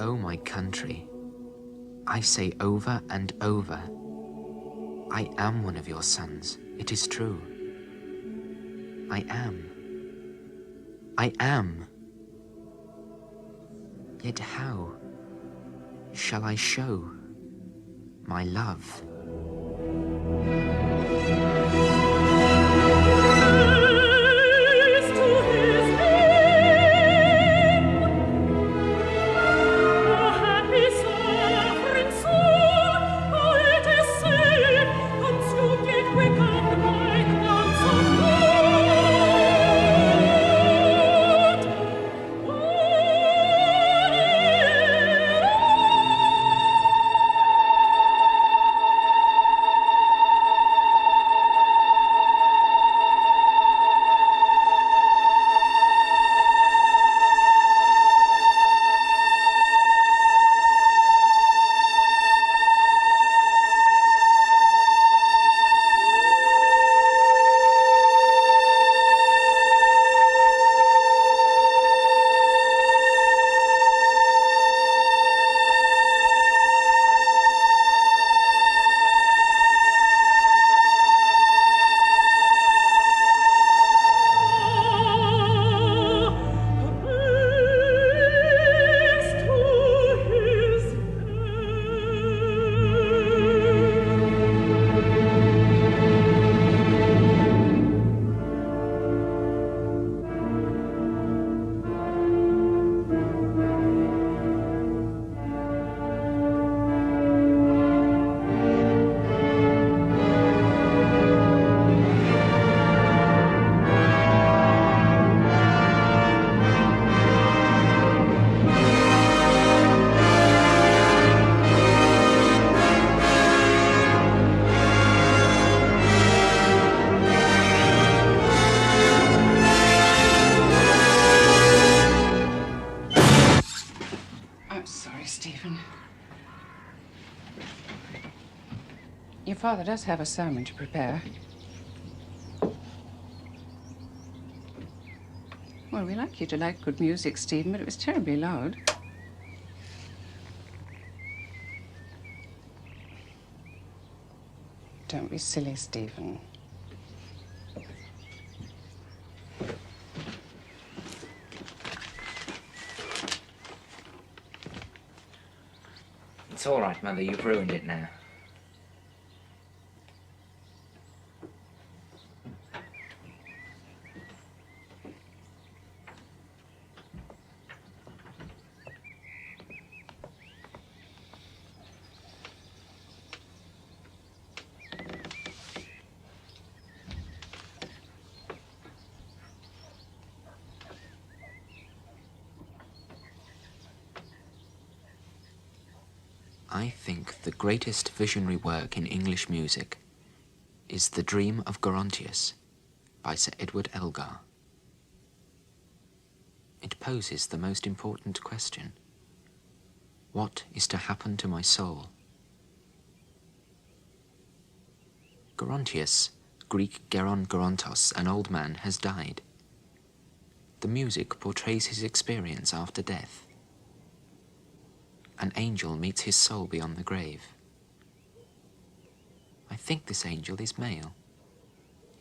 O my country, I say over and over, I am one of your sons, it is true. I am. I am. Yet how shall I show my love? Your father does have a sermon to prepare. Well, we like you to like good music, Stephen, but it was terribly loud. Don't be silly, Stephen. It's all right, Mother. You've ruined it now. I think the greatest visionary work in English music is The Dream of Gerontius by Sir Edward Elgar. It poses the most important question. What is to happen to my soul? Gerontius, Greek Geron Gerontos, an old man, has died. The music portrays his experience after death. An angel meets his soul beyond the grave. I think this angel is male,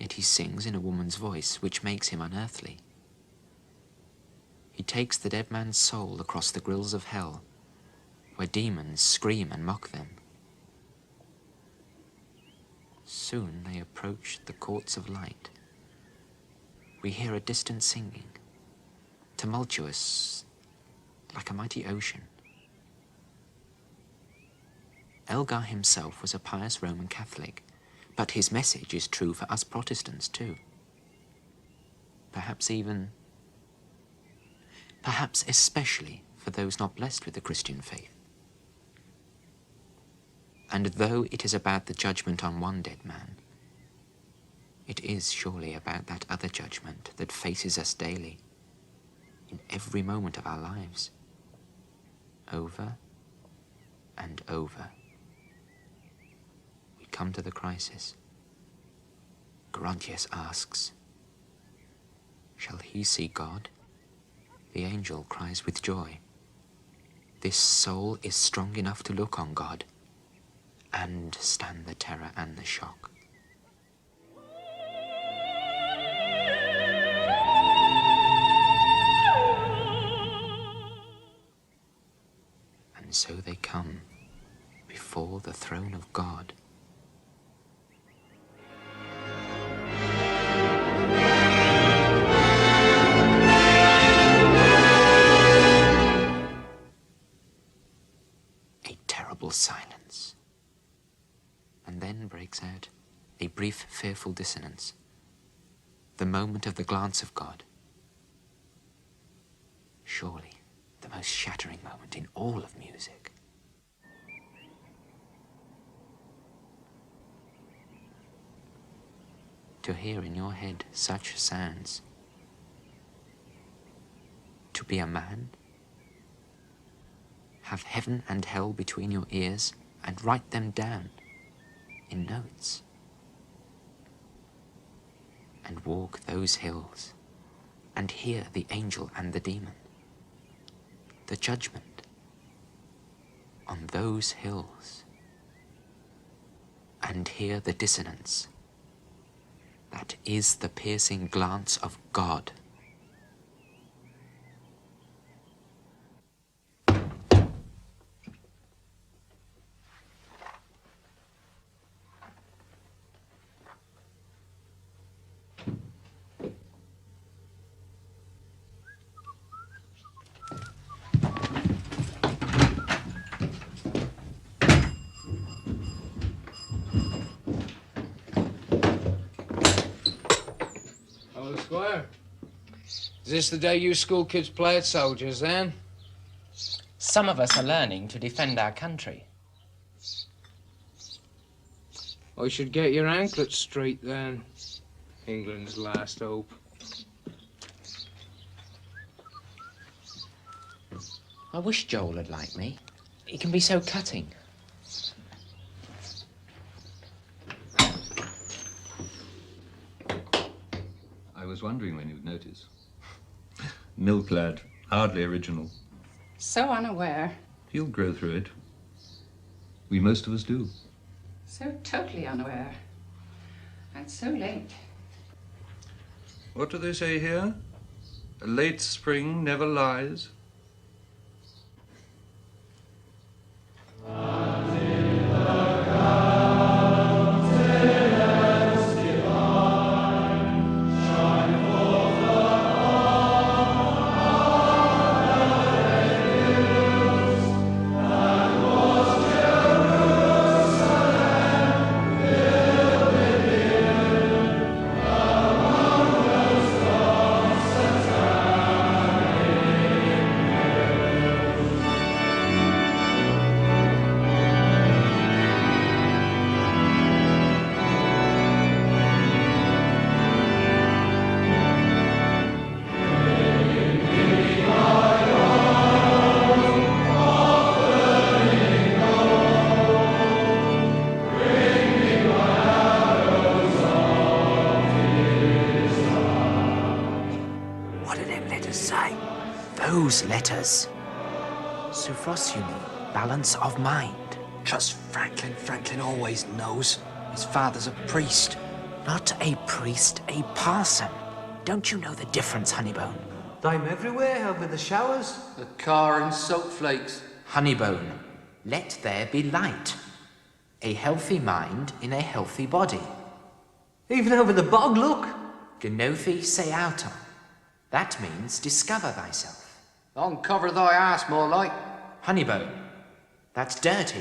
yet he sings in a woman's voice which makes him unearthly. He takes the dead man's soul across the grills of hell, where demons scream and mock them. Soon they approach the courts of light. We hear a distant singing, tumultuous, like a mighty ocean. Elgar himself was a pious Roman Catholic, but his message is true for us Protestants too. Perhaps especially for those not blessed with the Christian faith. And though it is about the judgment on one dead man, it is surely about that other judgment that faces us daily, in every moment of our lives, over and over. We come to the crisis. Gerontius asks, shall he see God? The angel cries with joy, this soul is strong enough to look on God and stand the terror and the shock. And so they come before the throne of God. A terrible silence. And then breaks out a brief, fearful dissonance. The moment of the glance of God. Surely the most shattering moment in all of music. To hear in your head such sounds. To be a man. Have heaven and hell between your ears and write them down in notes. And walk those hills and hear the angel and the demon. The judgment on those hills, and hear the dissonance that is the piercing glance of God. Squire, is this the day you school kids play at soldiers, then? Some of us are learning to defend our country. I should get your anklets straight, then. England's last hope. I wish Joel had liked me. He can be so cutting. I was wondering when you'd notice. Milk-lad, hardly original. So unaware. He'll grow through it. We most of us do. So totally unaware. And so late. What do they say here? A late spring never lies. Those letters. Sophrosyne, balance of mind. Trust Franklin. Franklin always knows. His father's a priest. Not a priest, a parson. Don't you know the difference, Honeybone? I'm everywhere, helping the showers. A car and soap flakes. Honeybone, let there be light. A healthy mind in a healthy body. Even over the bog, look. Genothi seauton. That means discover thyself. Uncover thy ass, more like. Honeybone, that's dirty.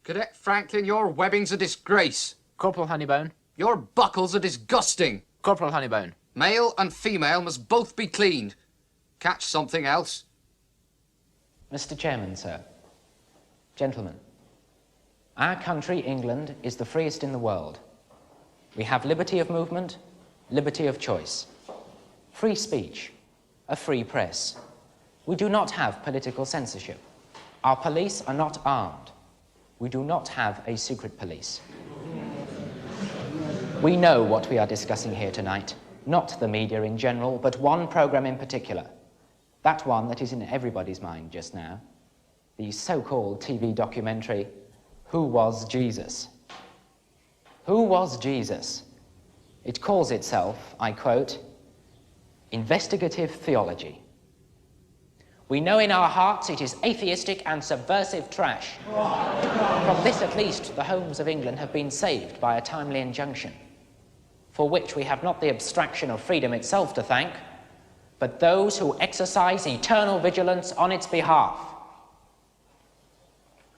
Cadet Franklin, your webbing's a disgrace. Corporal Honeybone. Your buckles are disgusting. Corporal Honeybone. Male and female must both be cleaned. Catch something else. Mr. Chairman, sir. Gentlemen, our country, England, is the freest in the world. We have liberty of movement, liberty of choice, free speech, a free press. We do not have political censorship. Our police are not armed. We do not have a secret police. We know what we are discussing here tonight, not the media in general, but one program in particular. That one that is in everybody's mind just now. the so-called TV documentary, Who Was Jesus? Who was Jesus? It calls itself, I quote, investigative theology. We know in our hearts it is atheistic and subversive trash. From this at least, the homes of England have been saved by a timely injunction, for which we have not the abstraction of freedom itself to thank, but those who exercise eternal vigilance on its behalf.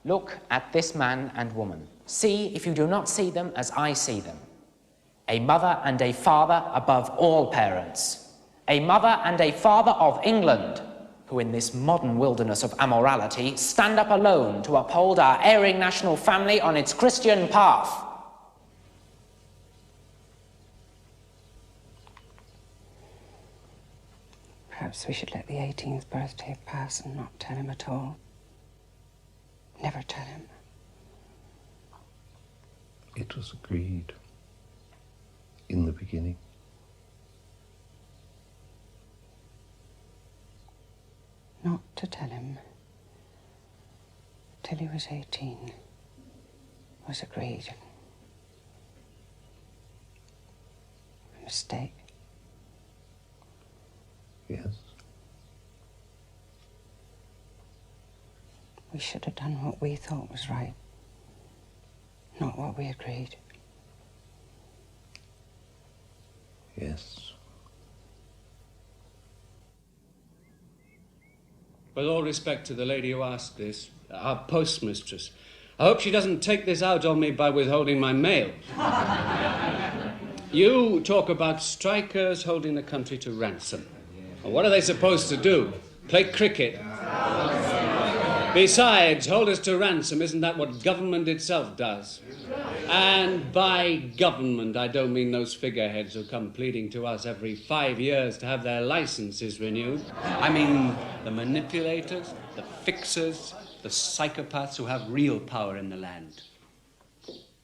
Look at this man and woman. See, if you do not see them as I see them. A mother and a father above all parents. A mother and a father of England, who in this modern wilderness of amorality stand up alone to uphold our erring national family on its Christian path. Perhaps we should let the 18th birthday pass and not tell him at all. Never tell him. It was agreed in the beginning. Not to tell him till he was 18 was agreed. A mistake. Yes. We should have done what we thought was right, not what we agreed. Yes. With all respect to the lady who asked this, our postmistress, I hope she doesn't take this out on me by withholding my mail. You talk about strikers holding the country to ransom. Well, what are they supposed to do? Play cricket? Besides, hold us to ransom, isn't that what government itself does? And by government, I don't mean those figureheads who come pleading to us every 5 years to have their licenses renewed. I mean the manipulators, the fixers, the psychopaths who have real power in the land.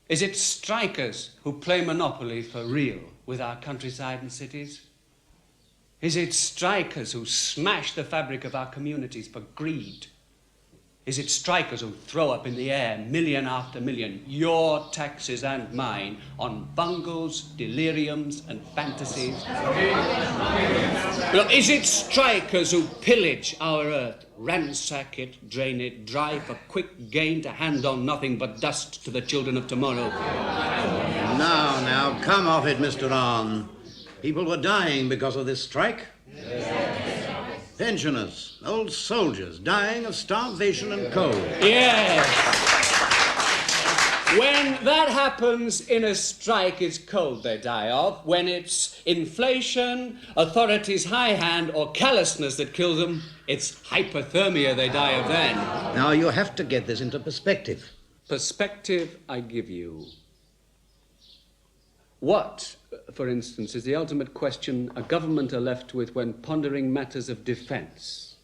Is it strikers who play monopoly for real with our countryside and cities? Is it strikers who smash the fabric of our communities for greed? Is it strikers who throw up in the air, million after million, your taxes and mine, on bungles, deliriums, and fantasies? Look, is it strikers who pillage our earth, ransack it, drain it dry for quick gain to hand on nothing but dust to the children of tomorrow? Now, come off it, Mr. On. People were dying because of this strike. Pensioners, old soldiers, dying of starvation and cold. Yes. When that happens in a strike, it's cold they die of. When it's inflation, authorities' high hand, or callousness that kills them, it's hypothermia they die of then. Now, you have to get this into perspective. Perspective I give you. What, for instance, is the ultimate question a government are left with when pondering matters of defense?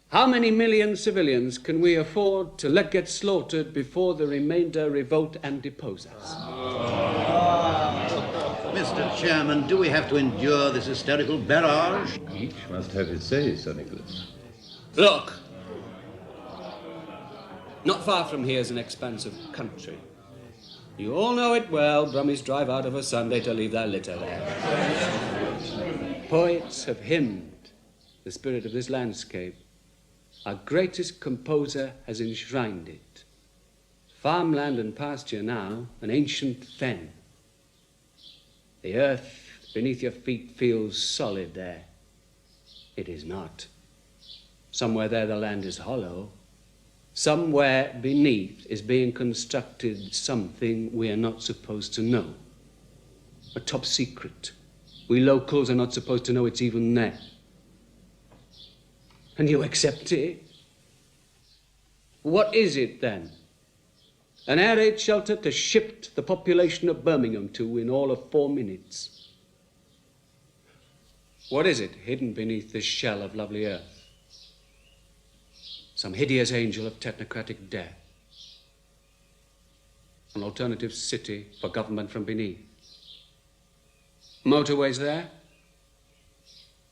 How many million civilians can we afford to let get slaughtered before the remainder revolt and depose us? Mr. Chairman, do we have to endure this hysterical barrage? Each must have his say, Sir Nicholas. Look, not far from here is an expanse of country. You all know it well. Brummies drive out of a Sunday to leave their litter there. Poets have hymned the spirit of this landscape. Our greatest composer has enshrined it. Farmland and pasture now, an ancient fen. The earth beneath your feet feels solid there. It is not. Somewhere there the land is hollow. Somewhere beneath is being constructed something we are not supposed to know. A top secret. We locals are not supposed to know it's even there. And you accept it? What is it then? An air raid shelter to shift the population of Birmingham to in all of 4 minutes. What is it hidden beneath this shell of lovely earth? Some hideous angel of technocratic death. An alternative city for government from beneath. Motorways there.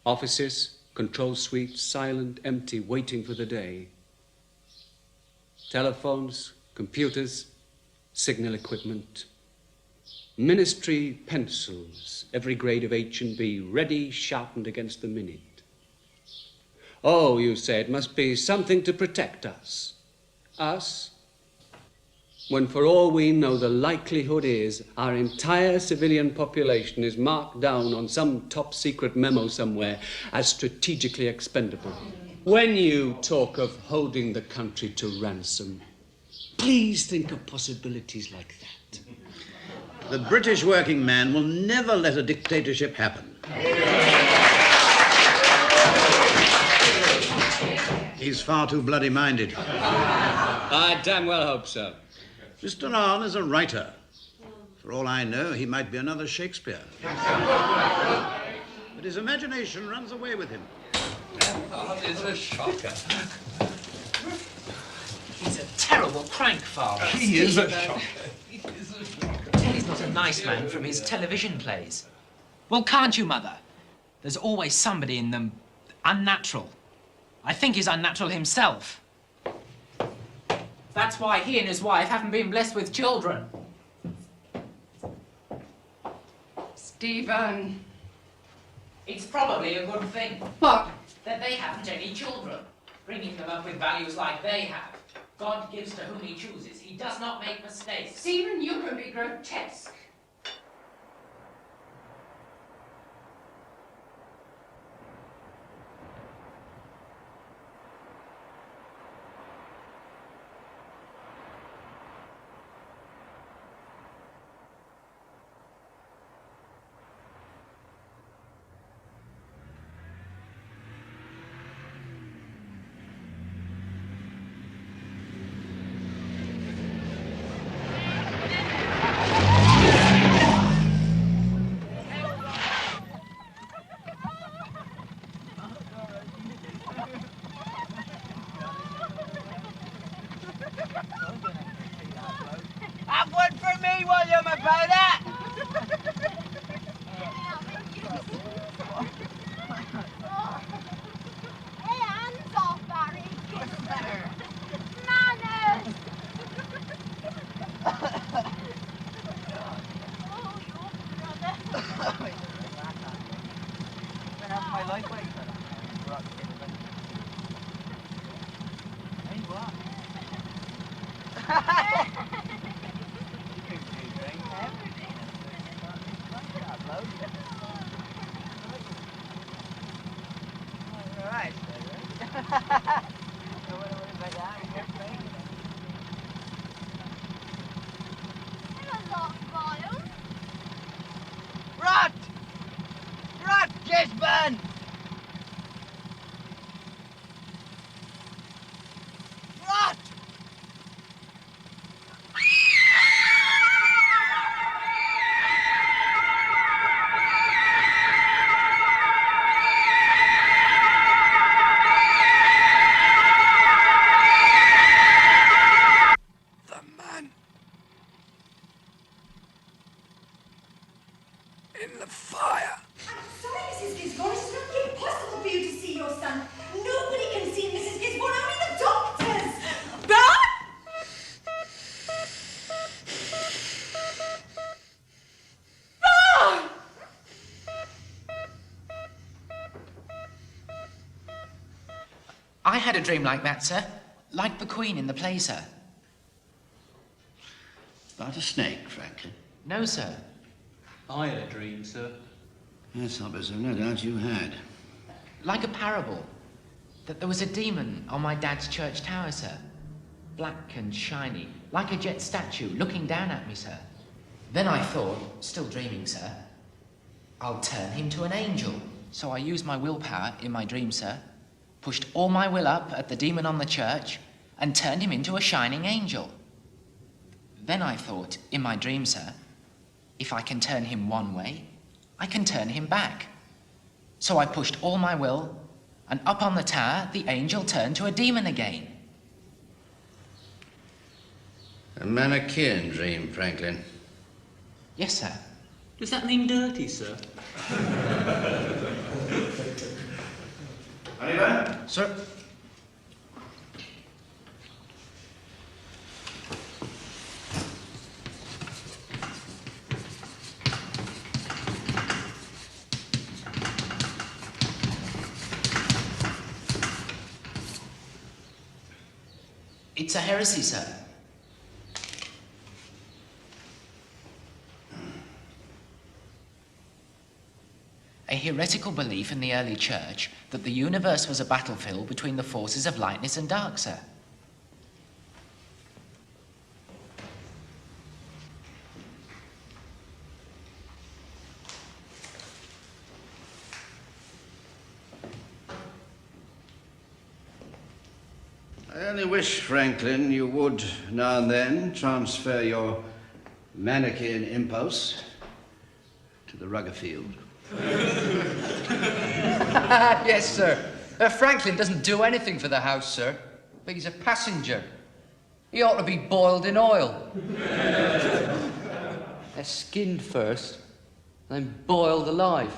Offices, Control suite, silent, empty, waiting for the day. Telephones, computers, signal equipment. Ministry pencils, every grade of H&B, ready, sharpened against the minute. Oh, you say, it must be something to protect us. Us? When for all we know, the likelihood is our entire civilian population is marked down on some top-secret memo somewhere as strategically expendable. When you talk of holding the country to ransom, please think of possibilities like that. The British working man will never let a dictatorship happen. He's far too bloody-minded. I damn well hope so. Mr. Arne is a writer. For all I know, he might be another Shakespeare. But his imagination runs away with him. That is a shocker. He's a terrible crank, Father. He is a shocker. He's not a nice man from his television plays. Well, can't you, Mother? There's always somebody in them unnatural. I think he's unnatural himself. That's why he and his wife haven't been blessed with children. Stephen. It's probably a good thing. What? That they haven't any children. Bringing them up with values like they have. God gives to whom he chooses. He does not make mistakes. Stephen, you can be grotesque. Have one for me, William, about that! Hey, hands off, Barry. Kiss her. Manners. Oh, your brother. I'm gonna have my life waiting for that. Hey, what? Alright, Rot! Rot, Gisborne! Rot! The man in the fire. I'm sorry, Mrs. Gisborne. It's not impossible for you to see your son. Nobody can see Mrs. Gisborne, only the doctors. But I had a dream like that, sir. Like the Queen in the play, sir. About a snake, Franklin. No, sir. I had a dream, sir. Yes, officer, no doubt you had. Like a parable. That there was a demon on my dad's church tower, sir. Black and shiny, like a jet statue, looking down at me, sir. Then I thought, still dreaming, sir, I'll turn him to an angel. So I used my willpower in my dream, sir, pushed all my will up at the demon on the church, and turned him into a shining angel. Then I thought, in my dream, sir, if I can turn him one way, I can turn him back. So I pushed all my will, and up on the tower, the angel turned to a demon again. A Manichaean dream, Franklin. Yes, sir. Does that mean dirty, sir? Taylor. Sir. It's a heresy, sir. A heretical belief in the early church that the universe was a battlefield between the forces of lightness and dark, sir. I only wish, Franklin, you would now and then transfer your Manichaean impulse to the rugger field. Yes, sir. Franklin doesn't do anything for the house, sir. But he's a passenger. He ought to be boiled in oil. They're skinned first, then boiled alive.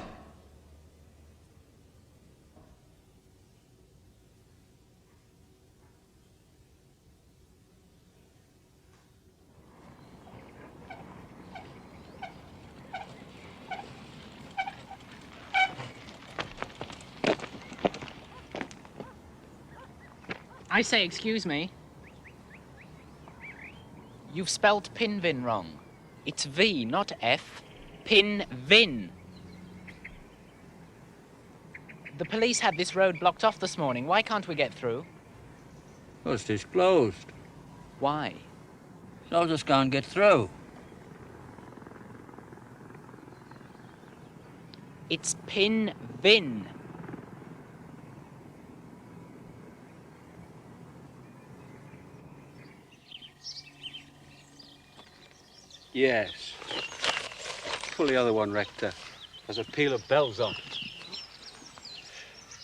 I say, excuse me. You've spelt Pinvin wrong. It's V, not F. Pinvin. The police had this road blocked off this morning. Why can't we get through? Because it's closed. Why? Soldiers can't get through. It's Pinvin. Yes. Pull the other one, Rector. There's a peal of bells on it.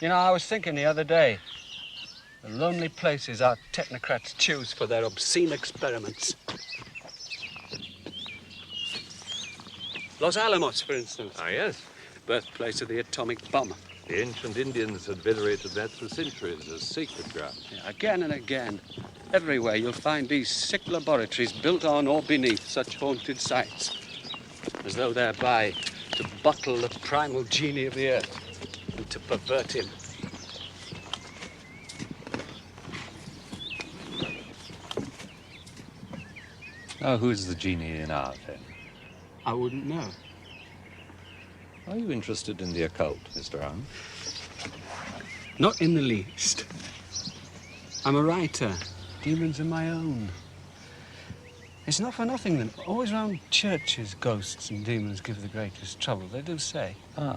You know, I was thinking the other day, the lonely places our technocrats choose for their obscene experiments. Los Alamos, for instance. Ah, yes. Birthplace of the atomic bomb. The ancient Indians had venerated that for centuries as sacred ground. Yeah, again and again, everywhere you'll find these sick laboratories built on or beneath such haunted sites, as though thereby to bottle the primal genie of the earth and to pervert him. Oh, who's the genie in art, then? I wouldn't know. Are you interested in the occult, Mr. Hahn? Not in the least. I'm a writer. Demons are my own. It's not for nothing that always round churches, ghosts and demons give the greatest trouble. They do say. Ah,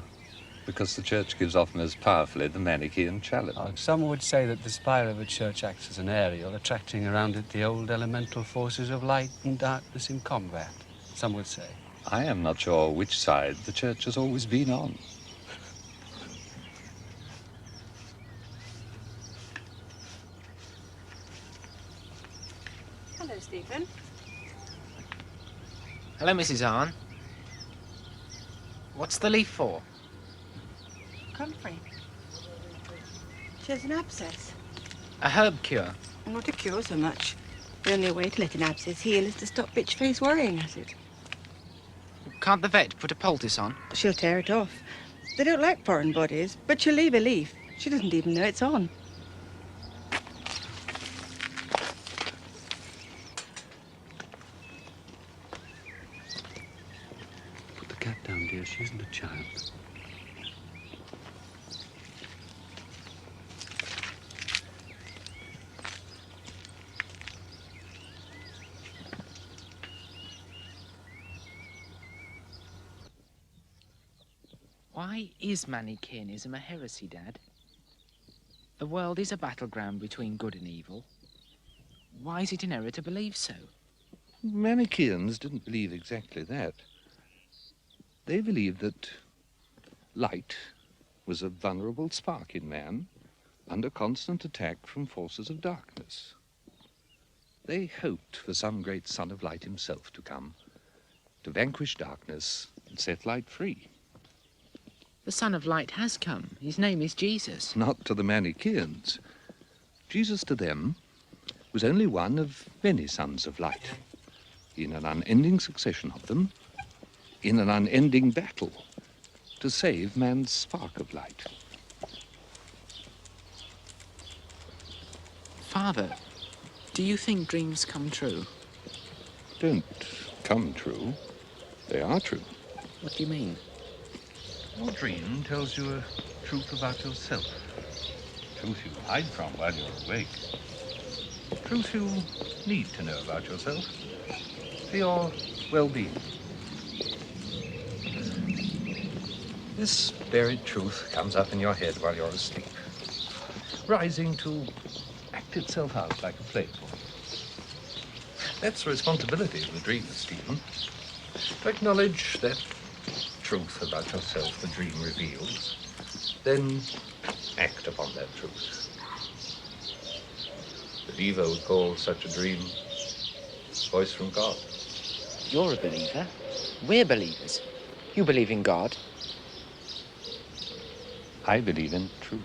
because the church gives often as powerfully the Manichaean challenge. Oh, some would say that the spire of a church acts as an aerial, attracting around it the old elemental forces of light and darkness in combat. Some would say. I am not sure which side the church has always been on. Hello, Stephen. Hello, Mrs. Hahn. What's the leaf for? Comfrey. She has an abscess. A herb cure. Not a cure so much. The only way to let an abscess heal is to stop bitch face worrying at it. Can't the vet put a poultice on? She'll tear it off. They don't like foreign bodies, but she'll leave a leaf. She doesn't even know it's on. Put the cat down, dear. She isn't a child. Why is Manichaeanism a heresy, Dad? The world is a battleground between good and evil. Why is it in error to believe so? Manichaeans didn't believe exactly that. They believed that light was a vulnerable spark in man under constant attack from forces of darkness. They hoped for some great son of light himself to come, to vanquish darkness and set light free. The Son of Light has come. His name is Jesus. Not to the Manichaeans. Jesus to them was only one of many sons of light, in an unending succession of them, in an unending battle to save man's spark of light. Father, do you think dreams come true? Don't come true. They are true. What do you mean? Your dream tells you a truth about yourself. Truth you hide from while you're awake. Truth you need to know about yourself for your well-being. This buried truth comes up in your head while you're asleep, rising to act itself out like a play for you. That's the responsibility of the dreamer, Stephen. To acknowledge that truth about yourself the dream reveals, then act upon that truth. The believer would call such a dream voice from God. You're a believer. We're believers. You believe in God. I believe in truth.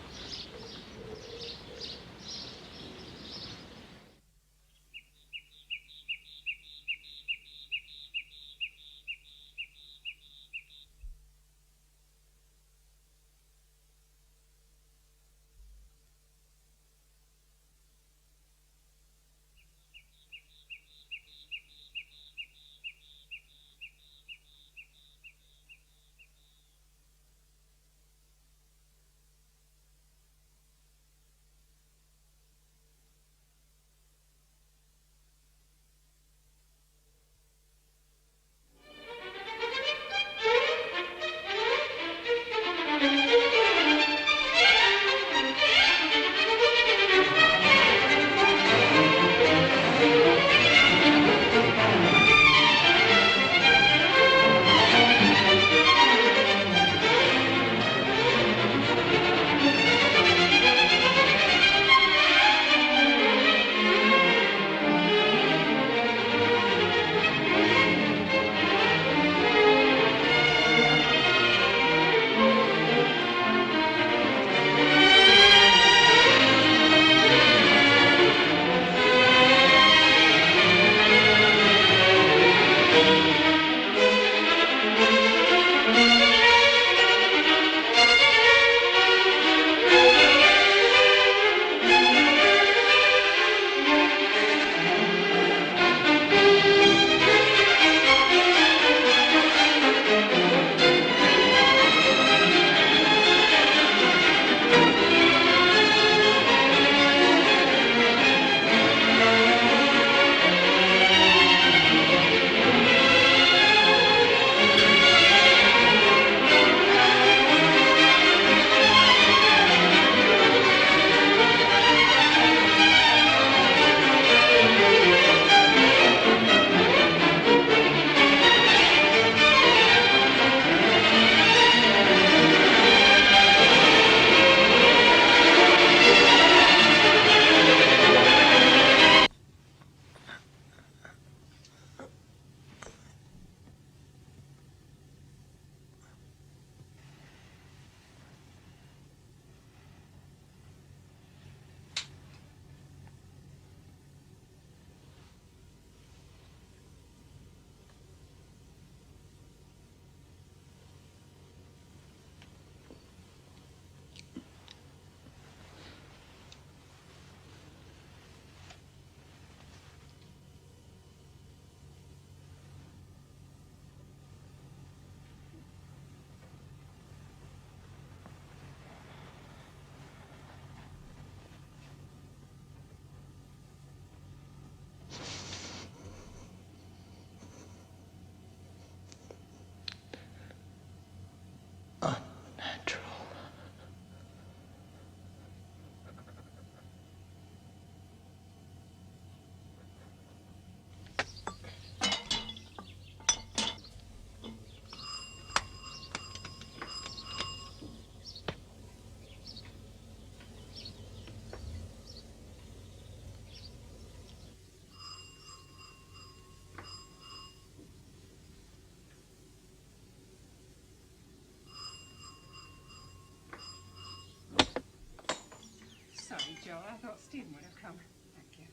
Joel. I thought Stephen would have come. Thank you.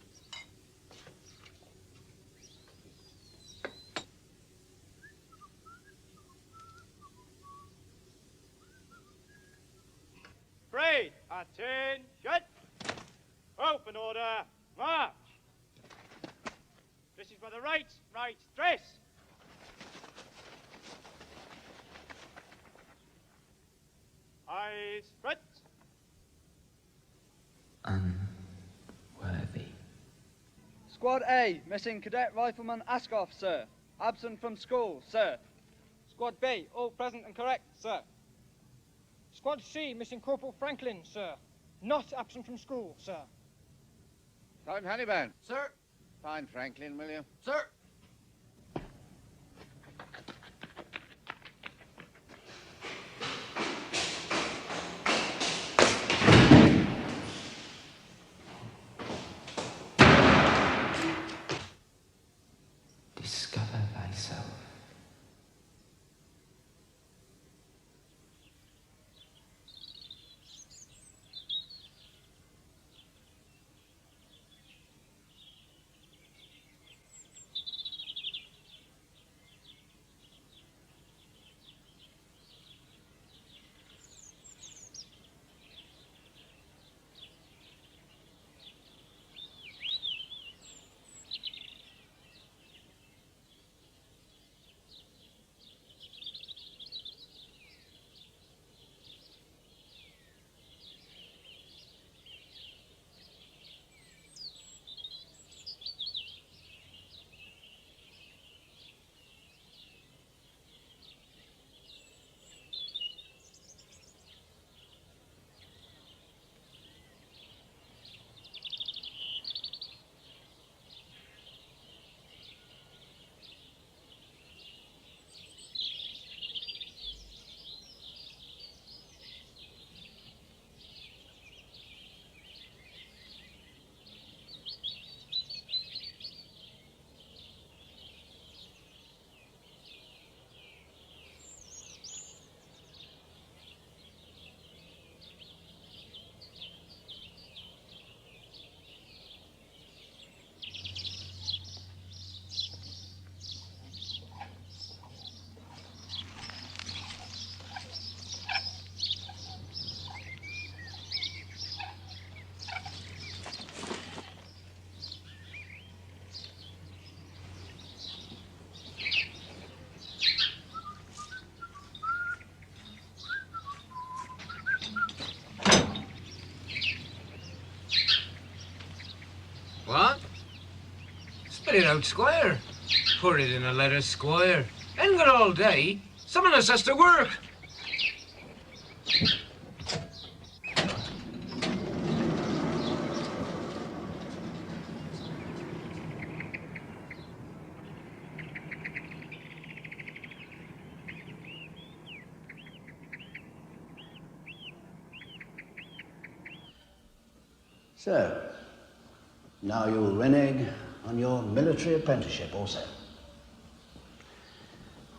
Parade, attention! Open order, march! This is for the right dress! Eyes front! Unworthy. Squad A, missing Cadet Rifleman Askoff, sir. Absent from school, sir. Squad B, all present and correct, sir. Squad C, missing Corporal Franklin, sir. Not absent from school, sir. Sergeant Honeyburn. Sir. Find Franklin, will you? Sir. Discover thyself. What? Spit it out, Squire. Put it in a letter, Squire. Ain't got all day. Some of us has to work. So, now you'll renege on your military apprenticeship also.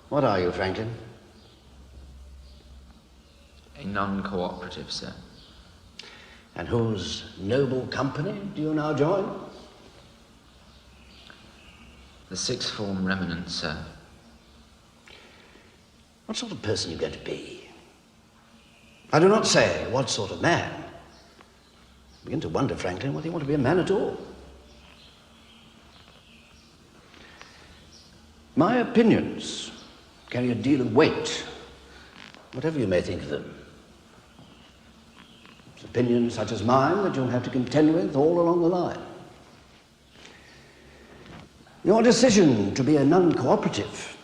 What are you, Franklin? A non-cooperative, sir. And whose noble company do you now join? The sixth form remnant, sir. What sort of person are you going to be? I do not say what sort of man. I begin to wonder, Franklin, whether you want to be a man at all. My opinions carry a deal of weight, whatever you may think of them. It's opinions such as mine that you'll have to contend with all along the line. Your decision to be a non-cooperative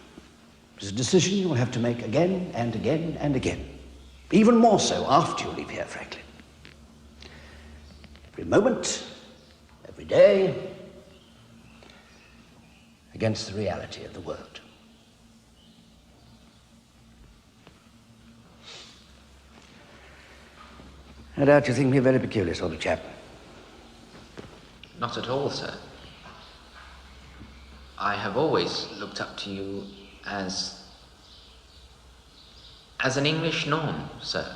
is a decision you'll have to make again and again and again. Even more so after you leave here, Franklin. Every moment, every day, against the reality of the world. No doubt you think me a very peculiar sort of chap. Not at all, sir. I have always looked up to you as an English norm, sir.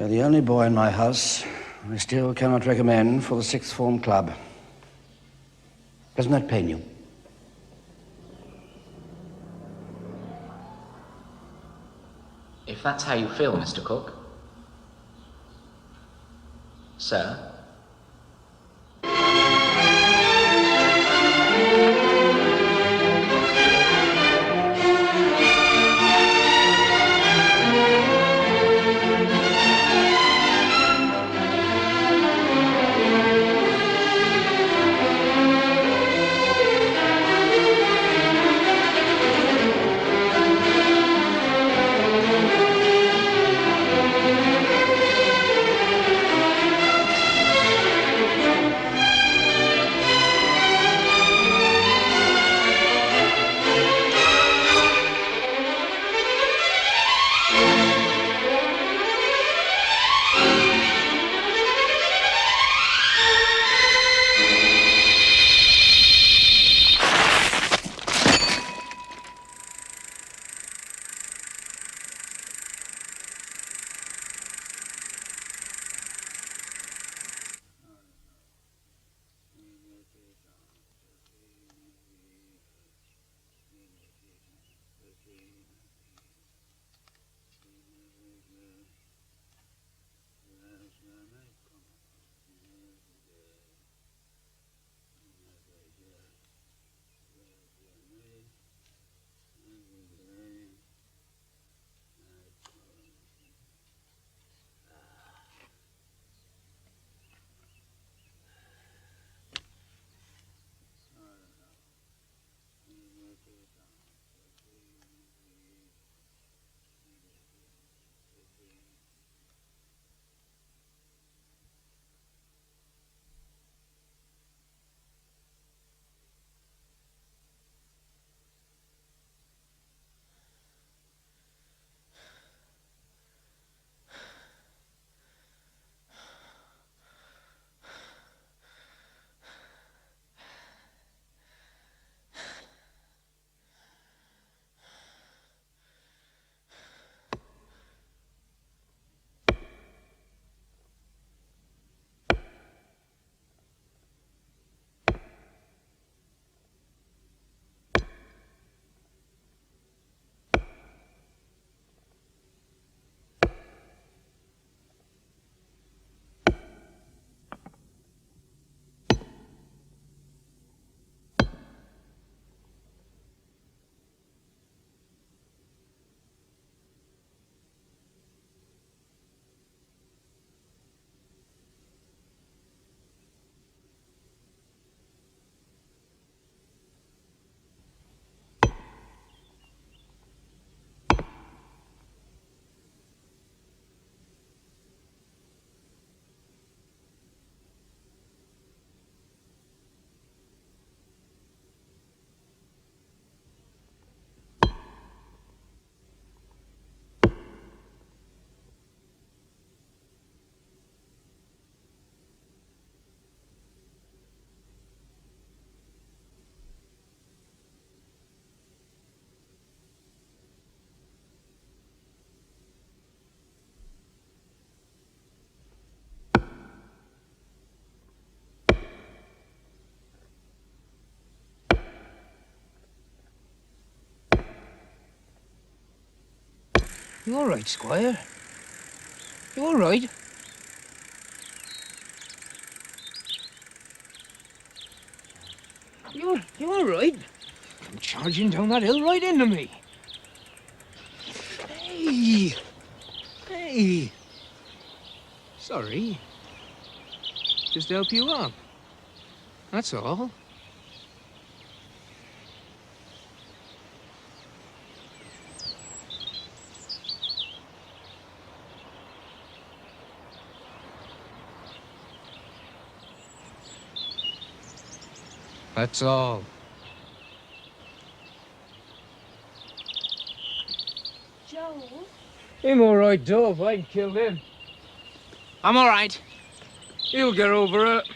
You're the only boy in my house I still cannot recommend for the sixth form club. Doesn't that pain you? If that's how you feel, Mr. Cook. Sir? You all right, Squire? You all right? You all right? Come charging down that hill right into me. Hey! Hey! Sorry. Just to help you up. That's all. That's all. Joel? Him all right, Dove. I killed him. I'm all right. He'll get over it.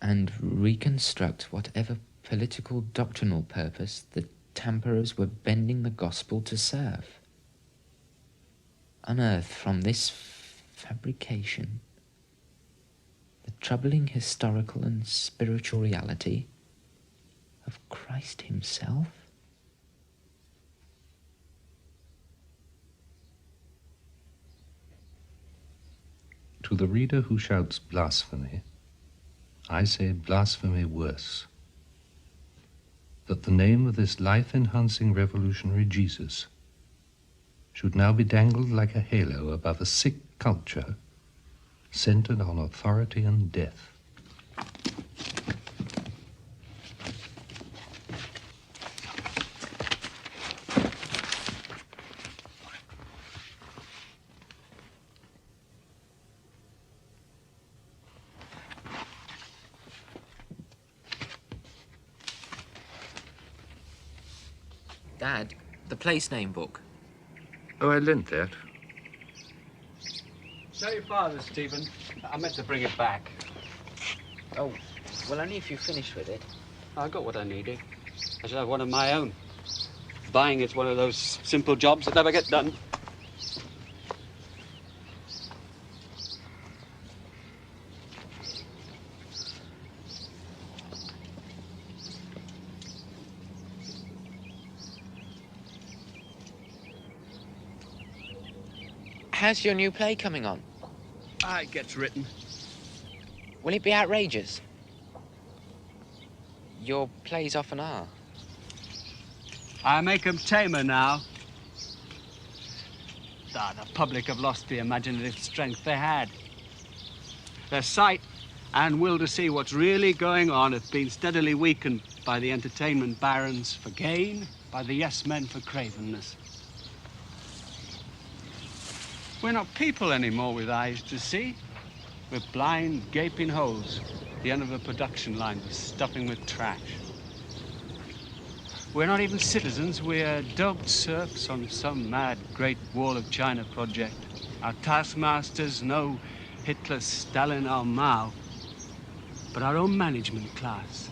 and reconstruct whatever political doctrinal purpose the tamperers were bending the gospel to serve. Unearth from this fabrication the troubling historical and spiritual reality of Christ himself. To the reader who shouts blasphemy, I say blasphemy worse. That the name of this life-enhancing revolutionary Jesus should now be dangled like a halo above a sick culture centered on authority and death. Dad, the place name book. Oh, I lent that. Show your father, Stephen. I meant to bring it back. Oh, well, only if you finish with it. I got what I needed. I should have one of my own. Buying it's one of those simple jobs that never get done. How's your new play coming on? It gets written. Will it be outrageous? Your plays often are. I make 'em tamer now. The public have lost the imaginative strength they had. Their sight and will to see what's really going on have been steadily weakened by the entertainment barons for gain, by the yes-men for cravenness. We're not people anymore with eyes to see. We're blind, gaping holes at the end of a production line we're stuffing with trash. We're not even citizens. We're doped serfs on some mad Great Wall of China project. Our taskmasters know Hitler, Stalin, our Mao, but our own management class.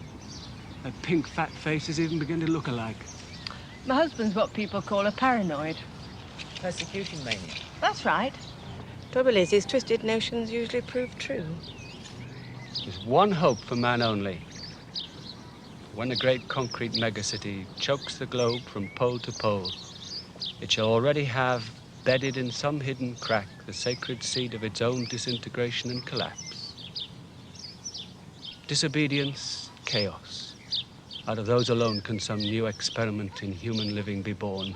Their pink, fat faces even begin to look alike. My husband's what people call a paranoid. Persecution mania. That's right. Trouble is, his twisted notions usually prove true. There's one hope for man only. When the great concrete megacity chokes the globe from pole to pole, it shall already have bedded in some hidden crack the sacred seed of its own disintegration and collapse. Disobedience, chaos. Out of those alone can some new experiment in human living be born.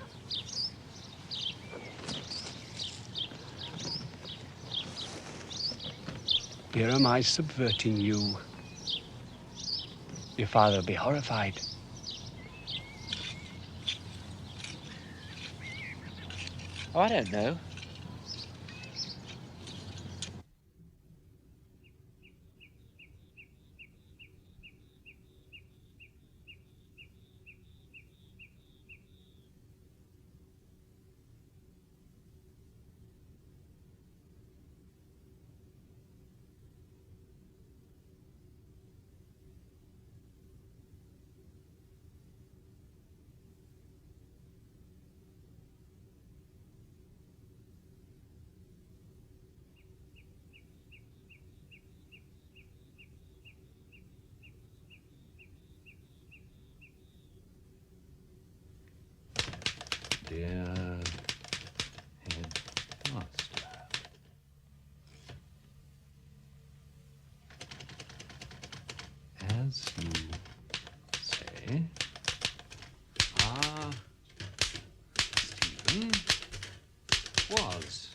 Here am I subverting you. Your father will be horrified. Oh, I don't know. Dear headmaster, as you say, Stephen was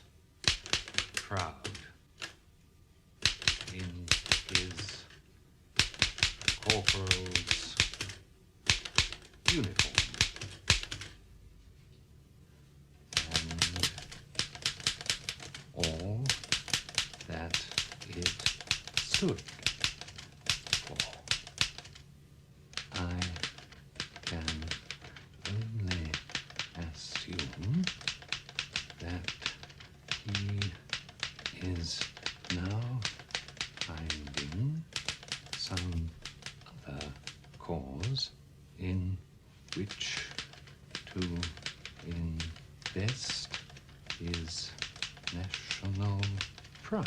proud in his corporal's uniform. All that it stood for. I can only assume that he is now finding some in which to invest is national pride.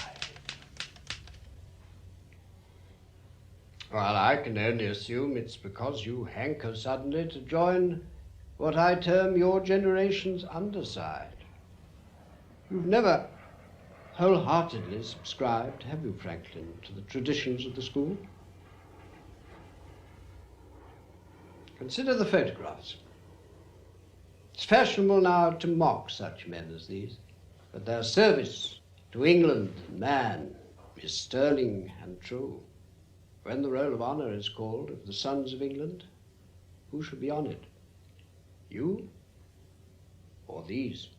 Well, I can only assume it's because you hanker suddenly to join what I term your generation's underside. You've never wholeheartedly subscribed, have you, Franklin, to the traditions of the school? Consider the photographs. It's fashionable now to mock such men as these, but their service to England and man is sterling and true. When the roll of honour is called of the sons of England, who shall be on it? You or these?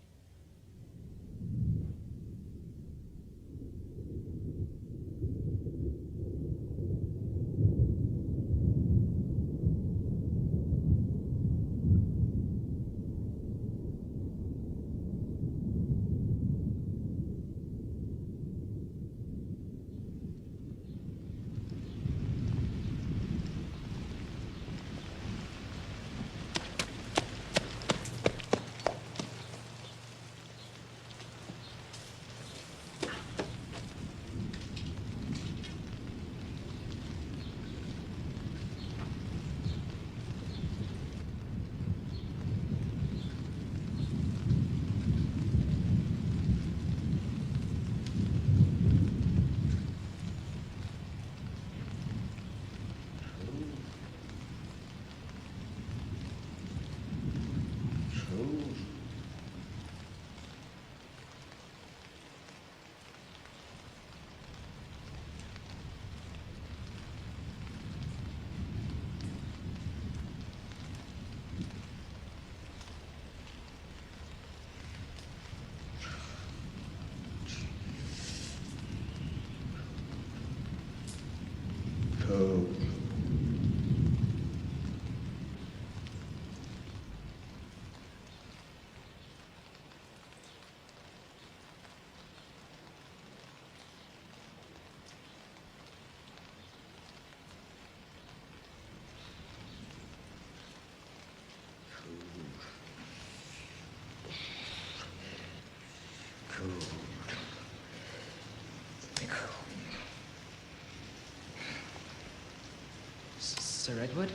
Sir Edward?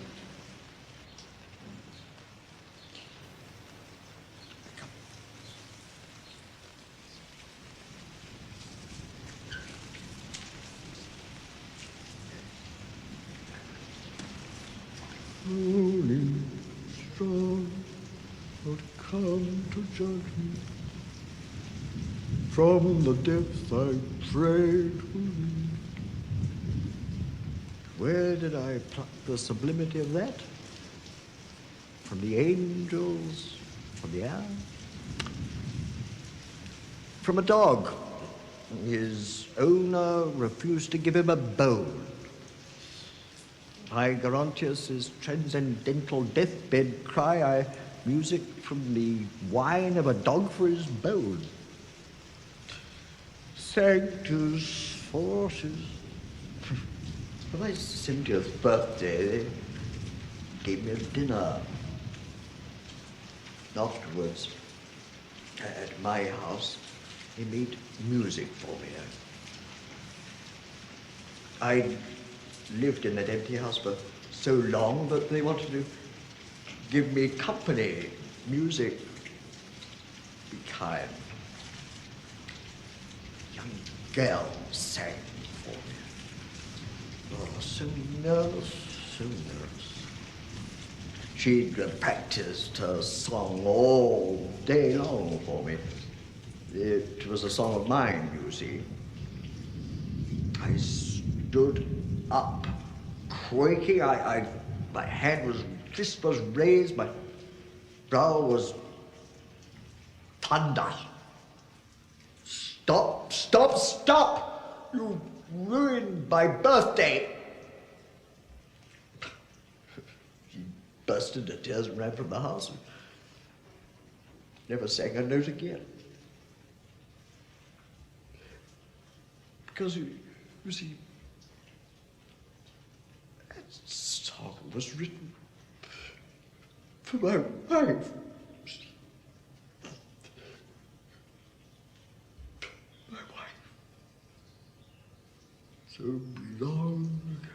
Holy strong, Lord, come to judge me. From the depths I pray to thee. Where did I pluck the sublimity of that? From the angels, from the air? From a dog. His owner refused to give him a bone. I Gerontius' transcendental deathbed cry, I music from the wine of a dog for his bone. Sanctus forces. For my 70th birthday, they gave me a dinner. Afterwards, at my house, they made music for me. I lived in that empty house for so long that they wanted to give me company, music, be kind. Young girl sang for me. Oh, so nervous, so nervous. She'd practiced her song all day long for me. It was a song of mine, you see. I stood up, quaking. My fist was raised, my brow was thunder. Stop, stop, stop! You ruined my birthday. She burst into tears and ran from the house. Never sang a note again. Because, you see, that song was written for my wife. My wife. So long ago.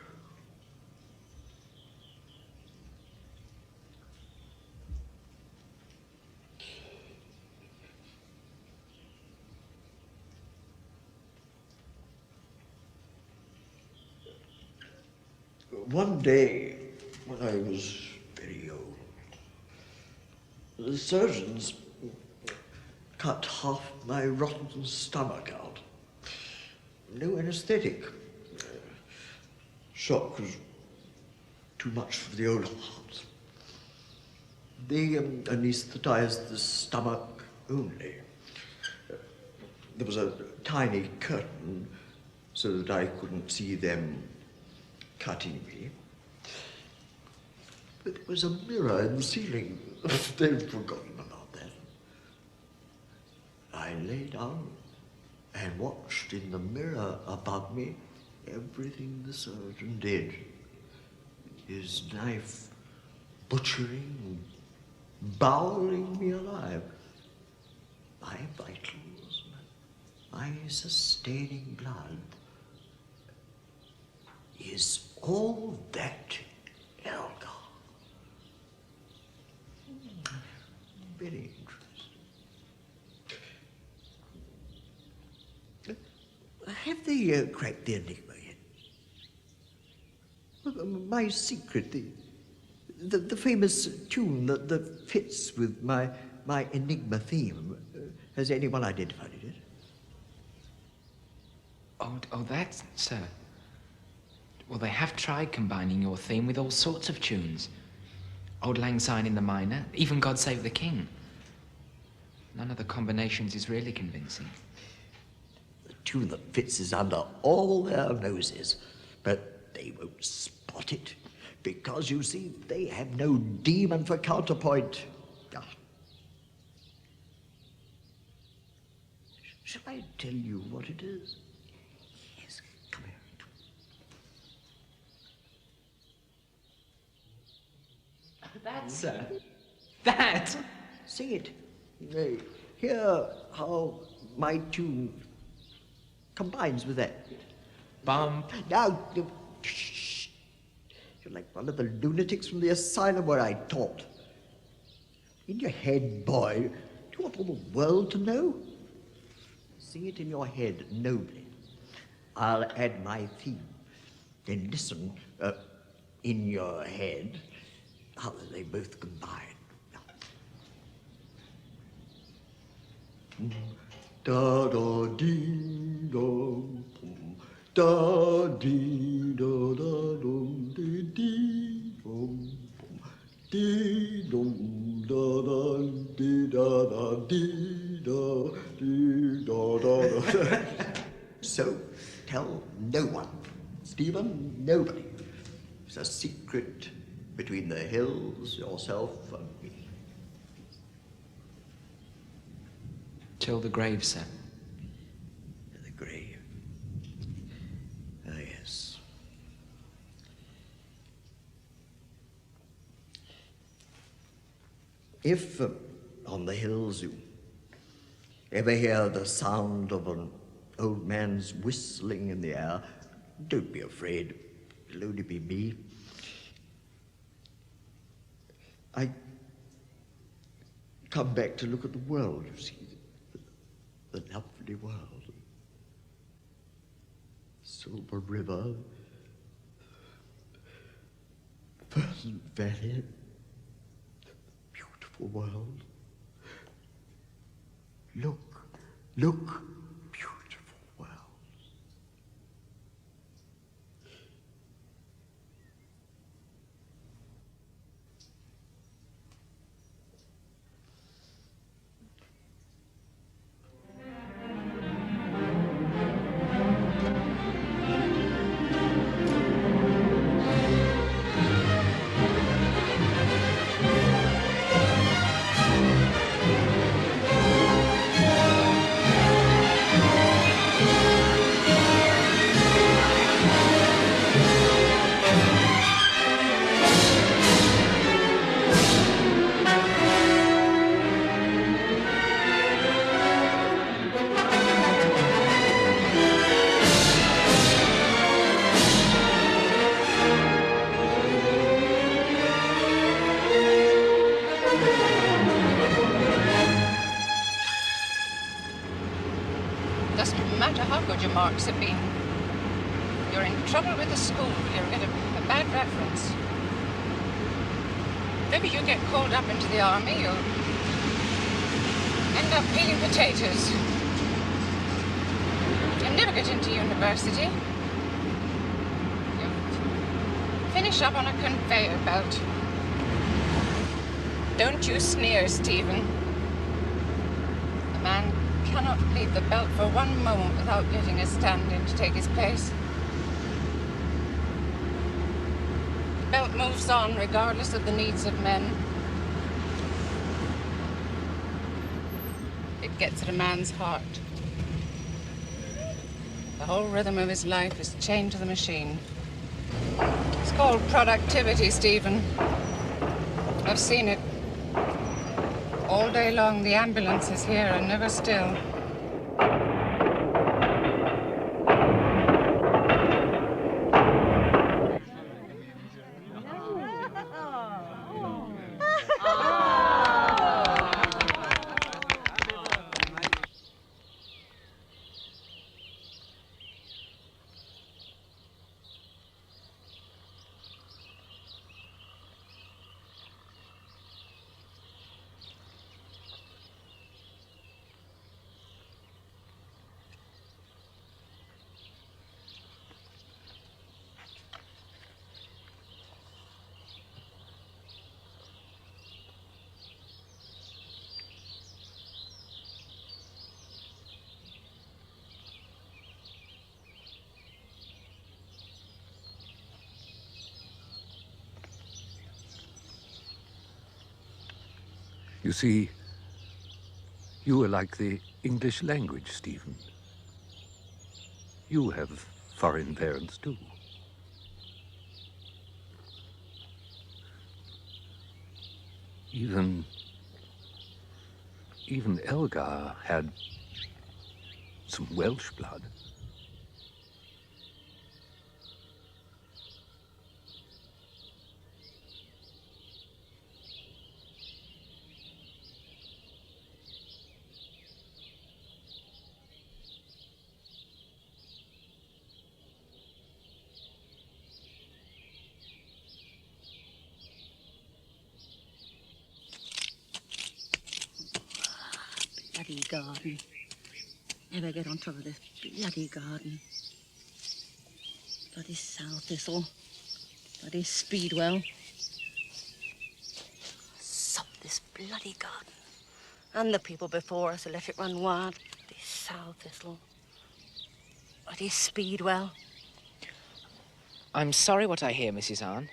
One day, when I was very old, the surgeons cut half my rotten stomach out. No anesthetic. Shock was too much for the old heart. They anesthetized the stomach only. There was a tiny curtain so that I couldn't see them cutting me. But there was a mirror in the ceiling. They'd forgotten about that. I lay down and watched in the mirror above me everything the surgeon did. His knife butchering, boweling me alive. My vitals, my sustaining blood. Is all that Helga? Very interesting. Have they cracked the enigma yet? My secret, the famous tune that fits with my enigma theme. Has anyone identified it yet? Oh, that, sir. Well, they have tried combining your theme with all sorts of tunes. Old Lang Syne in the minor, even God Save the King. None of the combinations is really convincing. The tune that fits is under all their noses, but they won't spot it, because, you see, they have no demon for counterpoint. Shall I tell you what it is? Yes, come here. That, sir. That! Sing it. Hear how my tune combines with that. Bump. Now, shh. You're like one of the lunatics from the asylum where I taught. In your head, boy. Do you want all the world to know? Sing it in your head nobly. I'll add my theme. Then listen in your head how they both combine. Da da dee dum, da dee da da dum, dee dum, dee dum da da dee da da dee da dee da da da. So tell no one, Stephen, nobody. It's a secret between the hills, yourself, and me. Till the grave, sir. The grave. Ah, yes. If on the hills you ever hear the sound of an old man's whistling in the air, don't be afraid. It'll only be me. I come back to look at the world, you see, the lovely world. Silver River, Pleasant Valley, beautiful world. Look, beautiful world. how good your marks have been. You're in trouble with the school. You'll get a bad reference. Maybe you get called up into the army, you'll end up peeling potatoes. You'll never get into university. You'll finish up on a conveyor belt. Don't you sneer, Stephen. A man cannot leave the belt for one moment without getting a stand-in to take his place. The belt moves on regardless of the needs of men. It gets at a man's heart. The whole rhythm of his life is chained to the machine. It's called productivity, Stephen. I've seen it. All day long, the ambulance is here and never still. You see, you are like the English language, Stephen. You have foreign parents, too. Even Elgar had some Welsh blood. Bloody garden. Never get on top of this bloody garden. Bloody sow thistle. Bloody speedwell. Sod this bloody garden. And the people before us who let it run wild. Bloody sow thistle. Bloody speedwell. I'm sorry what I hear, Mrs. Arne.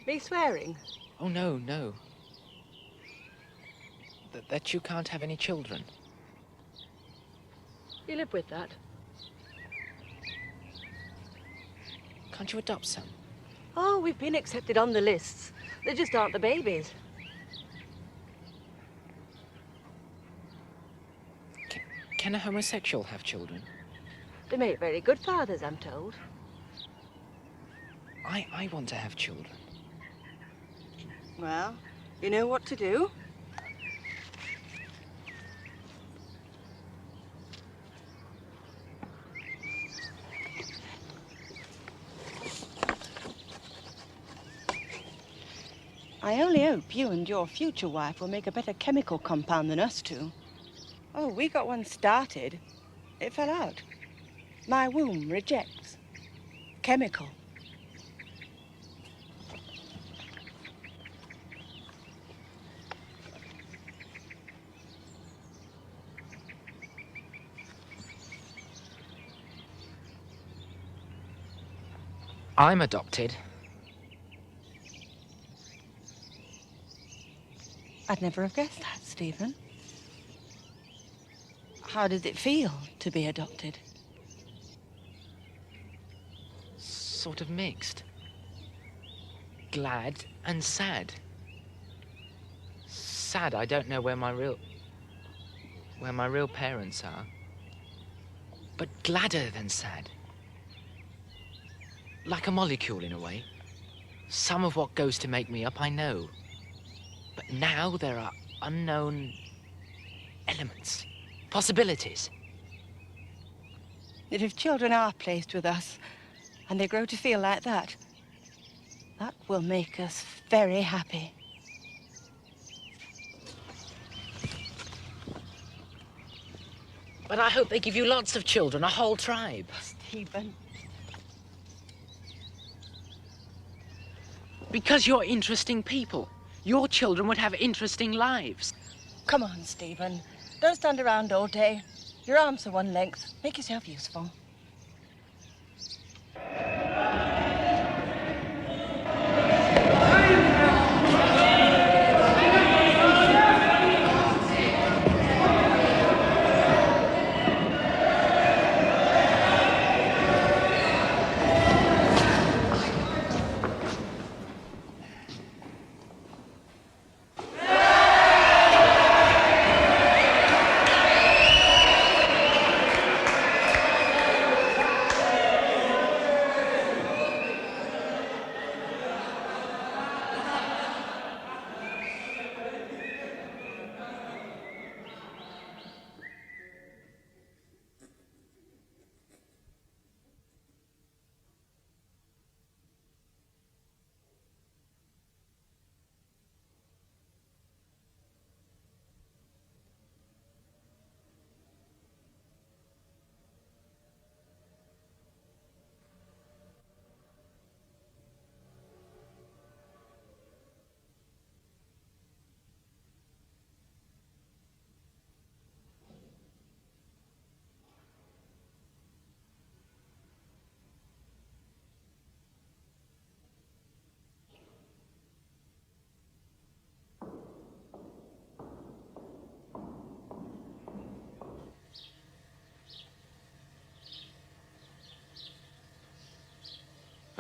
Me swearing? Oh, no, no. That you can't have any children. You live with that? Can't you adopt some? Oh, we've been accepted on the lists. There just aren't the babies. Can a homosexual have children? They make very good fathers, I'm told. I want to have children. Well, you know what to do. I only hope you and your future wife will make a better chemical compound than us two. Oh, we got one started. It fell out. My womb rejects. Chemical. I'm adopted. I'd never have guessed that, Stephen. How did it feel to be adopted? Sort of mixed. Glad and sad. Sad I don't know where my real parents are. But gladder than sad. Like a molecule in a way. Some of what goes to make me up I know. But now there are unknown elements, possibilities. that if children are placed with us and they grow to feel like that, that will make us very happy. But I hope they give you lots of children, a whole tribe. Stephen. Because you're interesting people. Your children would have interesting lives. Come on, Stephen. Don't stand around all day. Your arms are one length. Make yourself useful.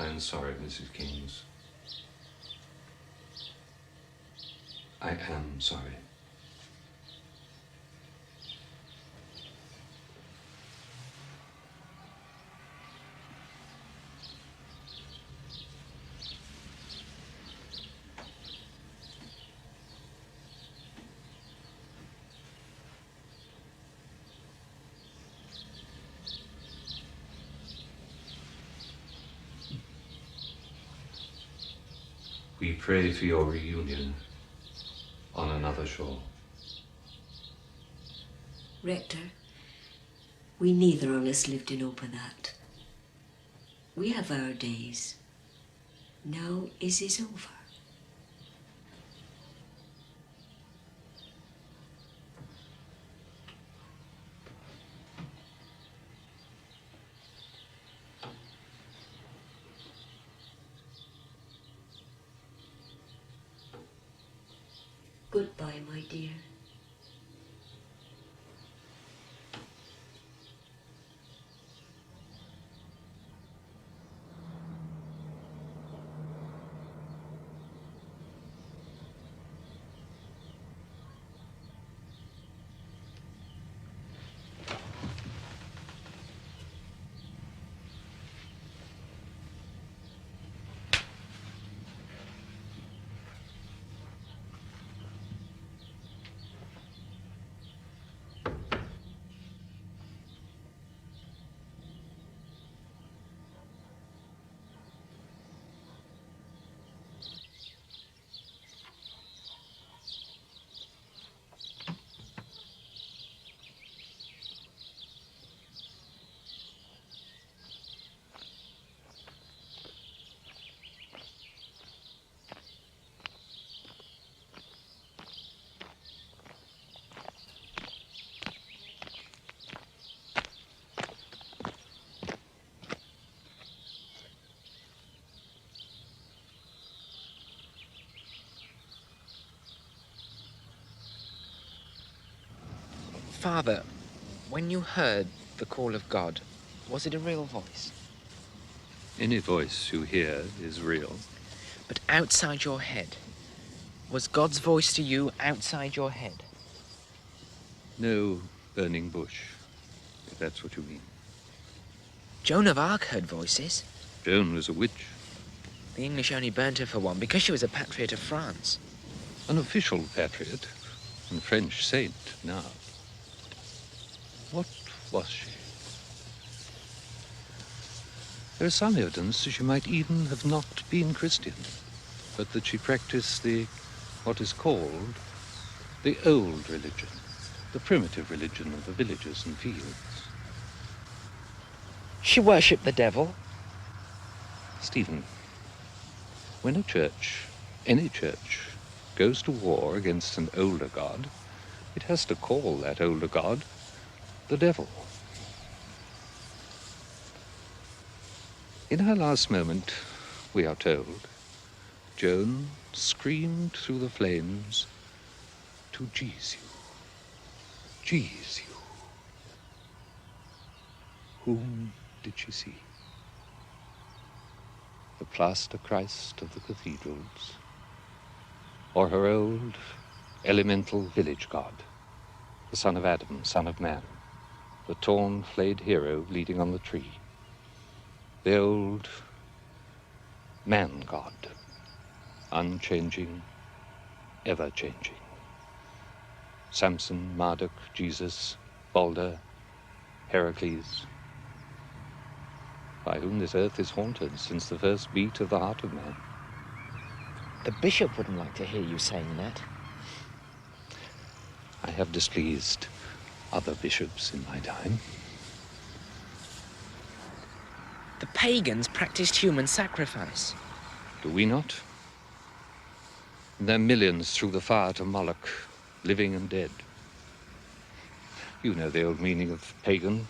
I am sorry, Mrs. Kings. I am sorry. We pray for your reunion on another shore. Rector, we neither of us lived to know for that. We have our days. Now is over. Goodbye, my dear. Father, when you heard the call of God, was it a real voice? Any voice you hear is real. But outside your head, was God's voice to you outside your head? No burning bush, if that's what you mean. Joan of Arc heard voices. Joan was a witch. The English only burnt her for one because she was a patriot of France. An official patriot and French saint now. What was she? There is some evidence that she might even have not been Christian, but that she practiced what is called the old religion, the primitive religion of the villages and fields. She worshipped the devil? Stephen, when a church, any church, goes to war against an older god, it has to call that older god the devil. In her last moment, we are told, Joan screamed through the flames to Jesu. Jesu. Whom did she see? The plaster Christ of the cathedrals, or her old elemental village god, the son of Adam, son of man, the torn, flayed hero bleeding on the tree, the old man god, unchanging, ever-changing. Samson, Marduk, Jesus, Balder, Heracles, by whom this earth is haunted since the first beat of the heart of man. The bishop wouldn't like to hear you saying that. I have displeased other bishops in my time. The pagans practiced human sacrifice. Do we not? Their millions threw the fire to Moloch, living and dead. You know the old meaning of pagan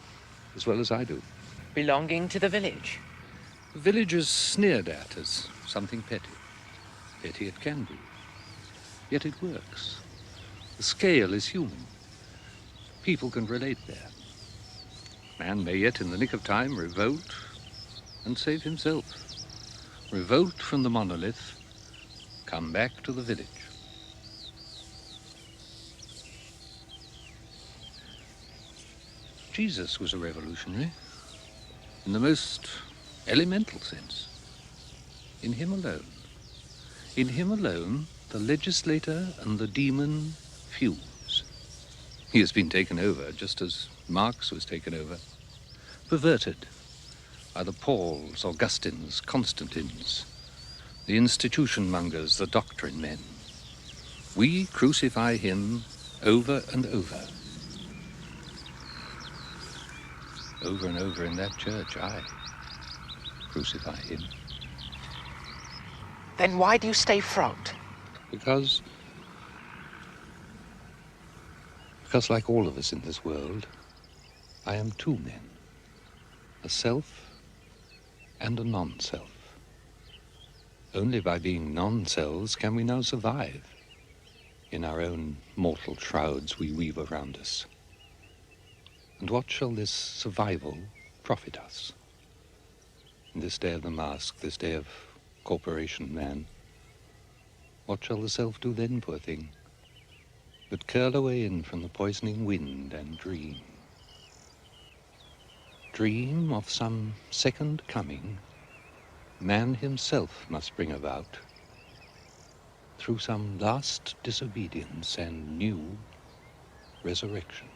as well as I do. Belonging to the village. The village is sneered at as something petty. Petty it can be. Yet it works. The scale is human. People can relate there. Man may yet in the nick of time revolt and save himself. Revolt from the monolith, come back to the village. Jesus was a revolutionary in the most elemental sense. In him alone. In him alone, the legislator and the demon fuse. He has been taken over, just as Marx was taken over, perverted by the Pauls, Augustines, Constantines, the institution mongers, the doctrine men. We crucify him over and over. Over and over in that church, I crucify him. Then why do you stay frogged? Because like all of us in this world, I am two men, a self and a non-self. Only by being non-selves can we now survive in our own mortal shrouds we weave around us. And what shall this survival profit us? In this day of the mask, this day of corporation man, what shall the self do then, poor thing, but curl away in from the poisoning wind and dream? Dream of some second coming man himself must bring about through some last disobedience and new resurrection.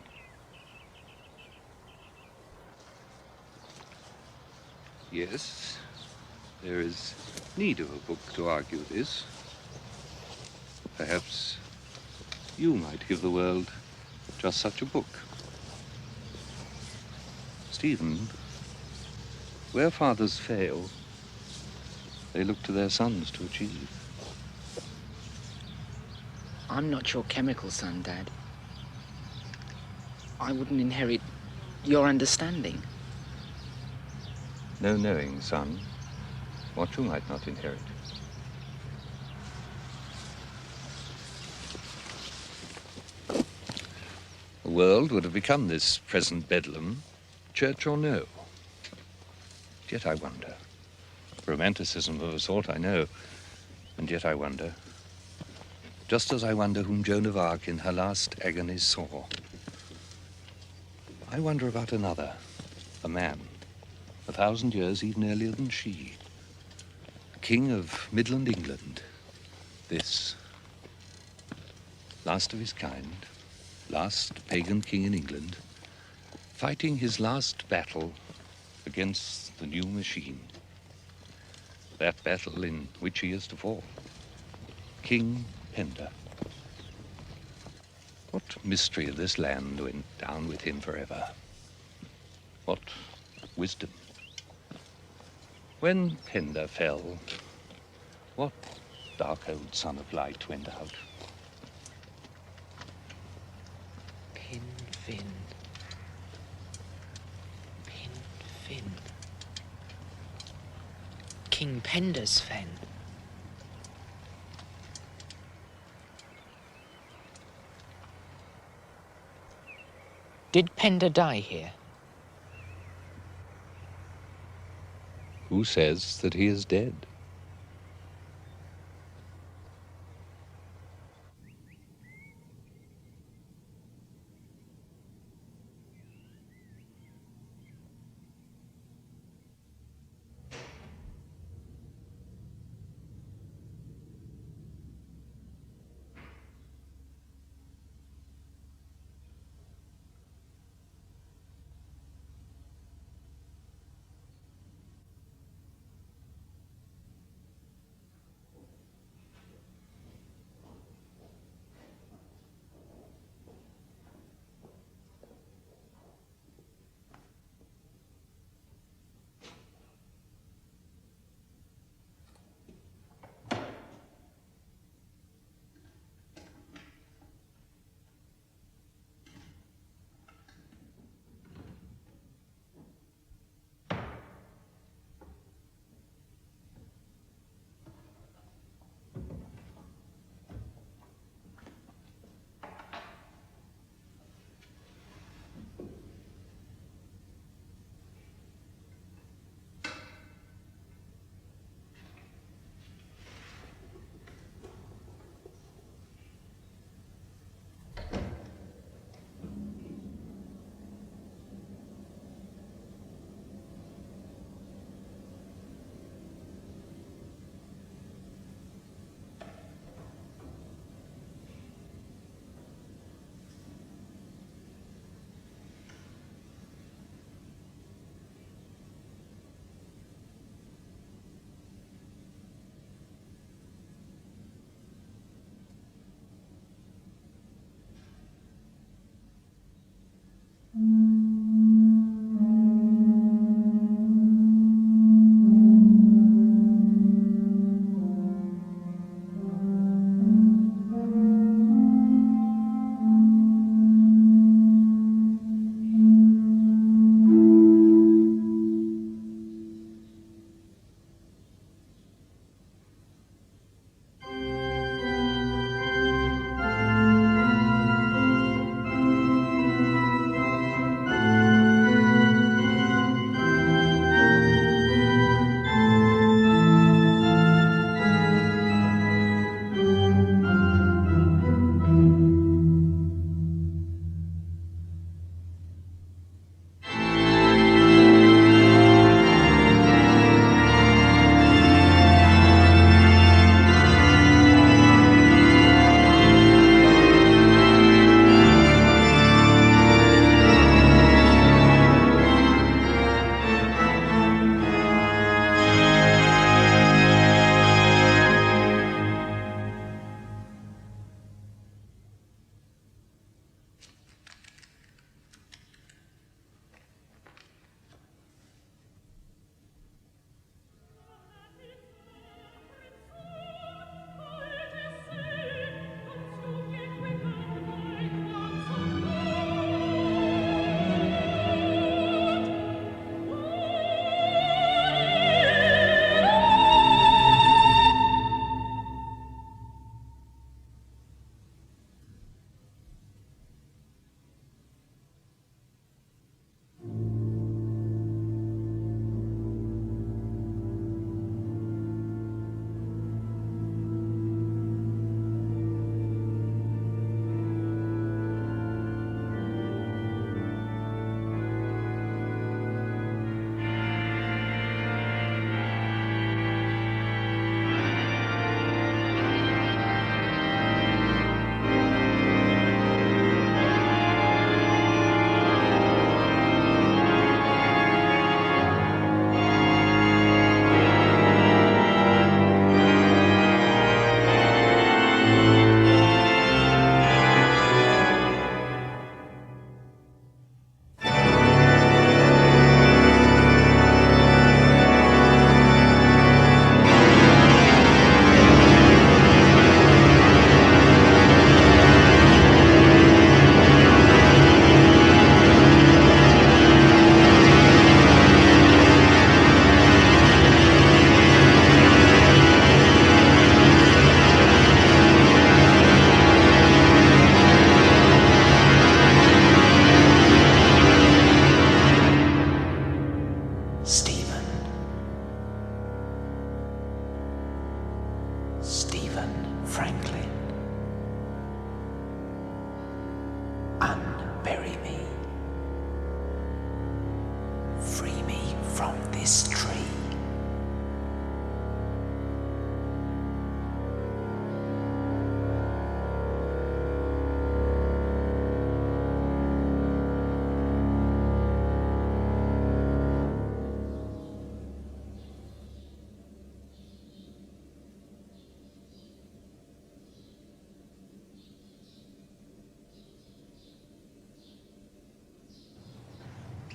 Yes, there is need of a book to argue this. Perhaps you might give the world just such a book. Stephen, where fathers fail, they look to their sons to achieve. I'm not your chemical son, Dad. I wouldn't inherit your understanding. No knowing, son, what you might not inherit. The world would have become this present bedlam, church or no. Yet I wonder. Romanticism of a sort, I know, and yet I wonder. Just as I wonder whom Joan of Arc in her last agony saw. I wonder about another, a man, 1,000 years even earlier than she. King of Midland England. This, last of his kind, last pagan king in England, fighting his last battle against the new machine. That battle in which he is to fall. King Penda. What mystery of this land went down with him forever? What wisdom? When Penda fell, what dark old son of light went out? Pin, fin. Pin, fin. King Penda's fen. Did Penda die here? Who says that he is dead? history.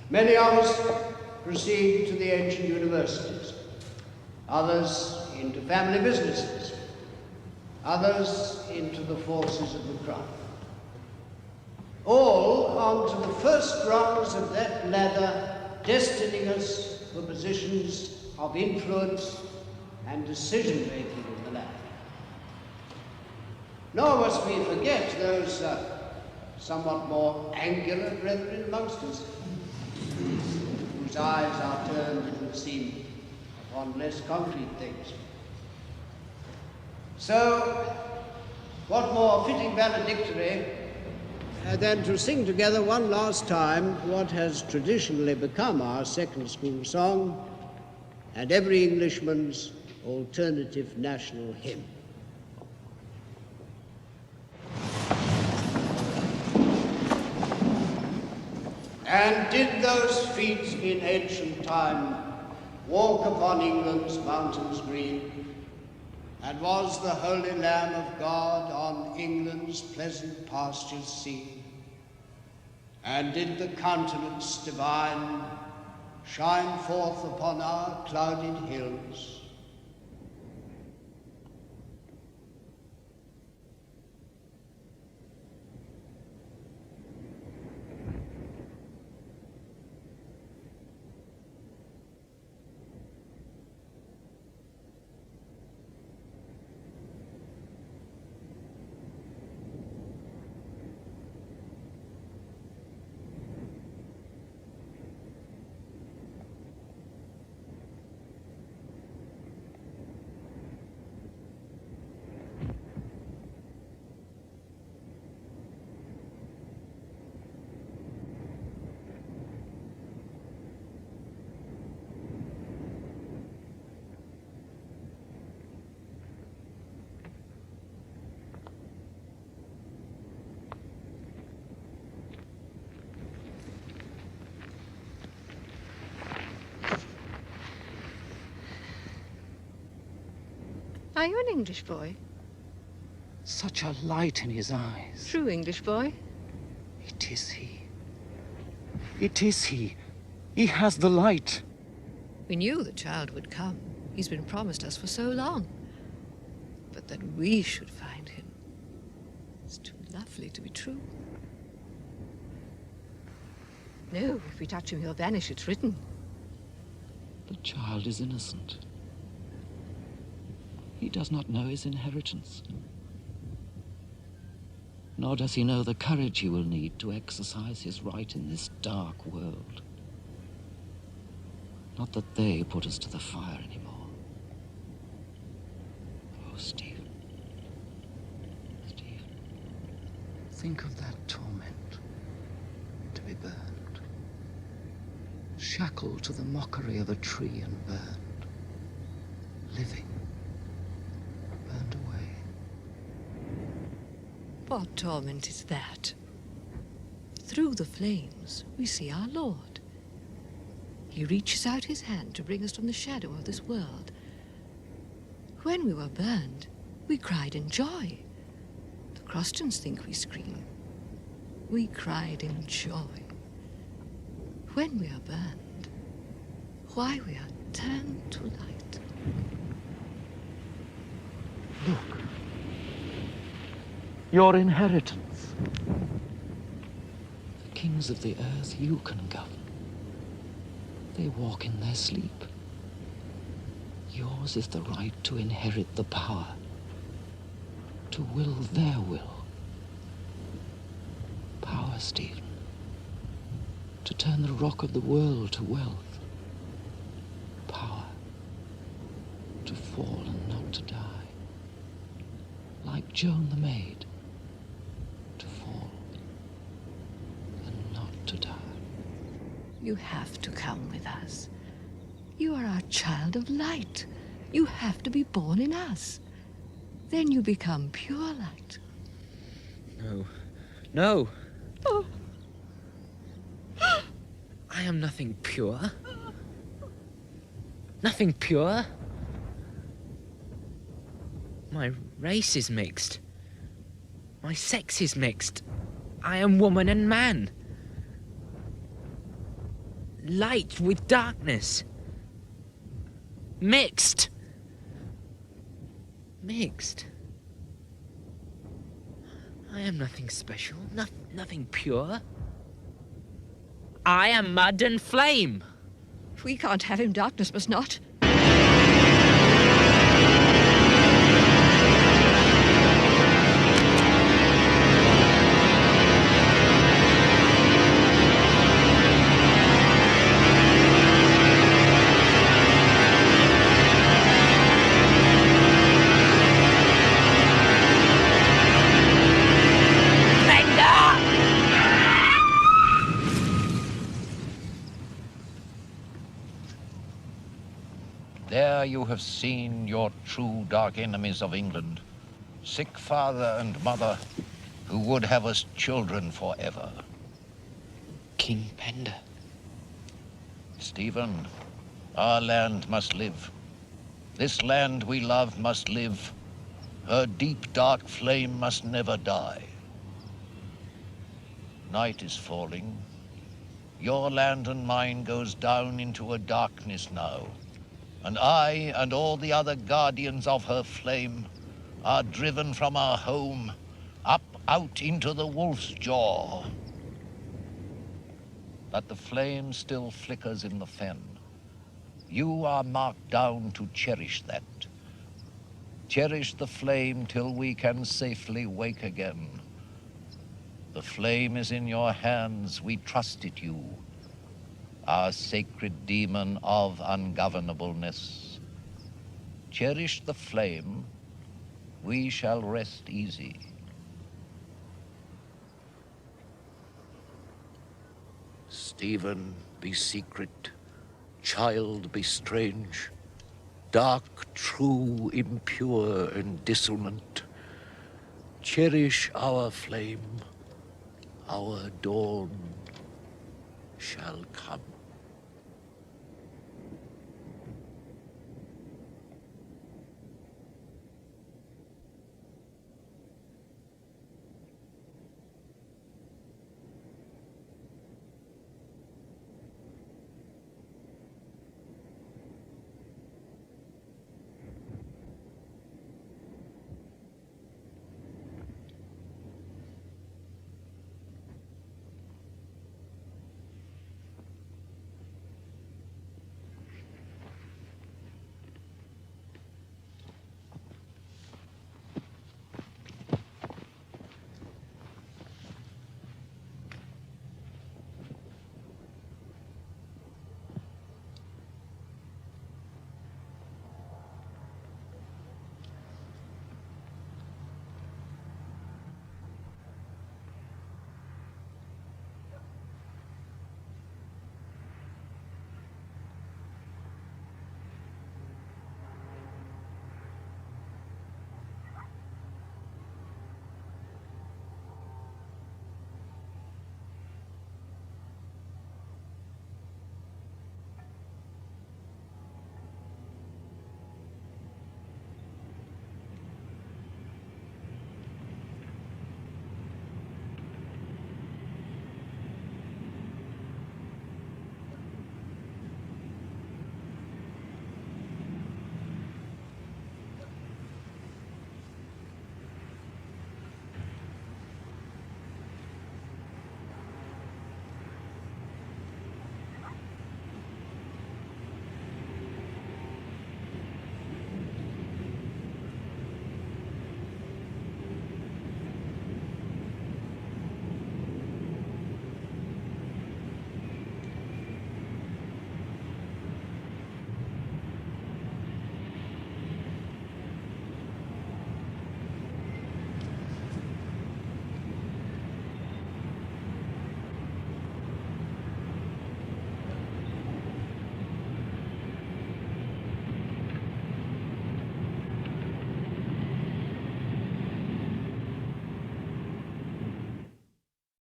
Many of us proceed to the ancient universities, others into family businesses, others into the forces of the crown. All onto the first rungs of that ladder, destining us for positions of influence and decision-making in the land. Nor must we forget those somewhat more angular brethren amongst us, whose eyes are turned, it would seem, upon less concrete things. So, what more fitting valedictory than to sing together one last time what has traditionally become our second school song and every Englishman's alternative national hymn. And did those feet in ancient time walk upon England's mountains green? And was the Holy Lamb of God on England's pleasant pastures seen? And did the countenance divine shine forth upon our clouded hills? Are you an English boy? Such a light in his eyes. True English boy? It is he. It is he. He has the light. We knew the child would come. He's been promised us for so long. But that we should find him. It's too lovely to be true. No, if we touch him, he'll vanish. It's written. The child is innocent. He does not know his inheritance. Nor does he know the courage he will need to exercise his right in this dark world. Not that they put us to the fire anymore. Oh, Stephen. Stephen. Think of that torment. To be burned. Shackled to the mockery of a tree and burned. Living. Burned away. What torment is that? Through the flames, we see our Lord. He reaches out his hand to bring us from the shadow of this world. When we were burned, we cried in joy. The Crostons think we scream. We cried in joy. When we are burned, why we are turned to light. Look. Your inheritance. The kings of the earth you can govern. They walk in their sleep. Yours is the right to inherit the power. To will their will. Power, Stephen. To turn the rock of the world to wealth. Power. To fall and not to die. Like Joan the maid. To fall and not to die. You have to come with us. You are our child of light. You have to be born in us. Then you become pure light. No. No! Oh. I am nothing pure. Nothing pure. My race is mixed. My sex is mixed. I am woman and man. Light with darkness. Mixed. Mixed. I am nothing special, nothing pure. I am mud and flame. We can't have him. Darkness must not. There you have seen your true dark enemies of England, sick father and mother, who would have us children forever. King Penda. Stephen, our land must live. This land we love must live. Her deep dark flame must never die. Night is falling. Your land and mine goes down into a darkness now. And I and all the other guardians of her flame are driven from our home up out into the wolf's jaw. But the flame still flickers in the fen. You are marked down to cherish that. Cherish the flame till we can safely wake again. The flame is in your hands, we trust it you. Our sacred demon of ungovernableness. Cherish the flame, we shall rest easy. Stephen, be secret. Child, be strange. Dark, true, impure, and dissonant. Cherish our flame. Our dawn shall come.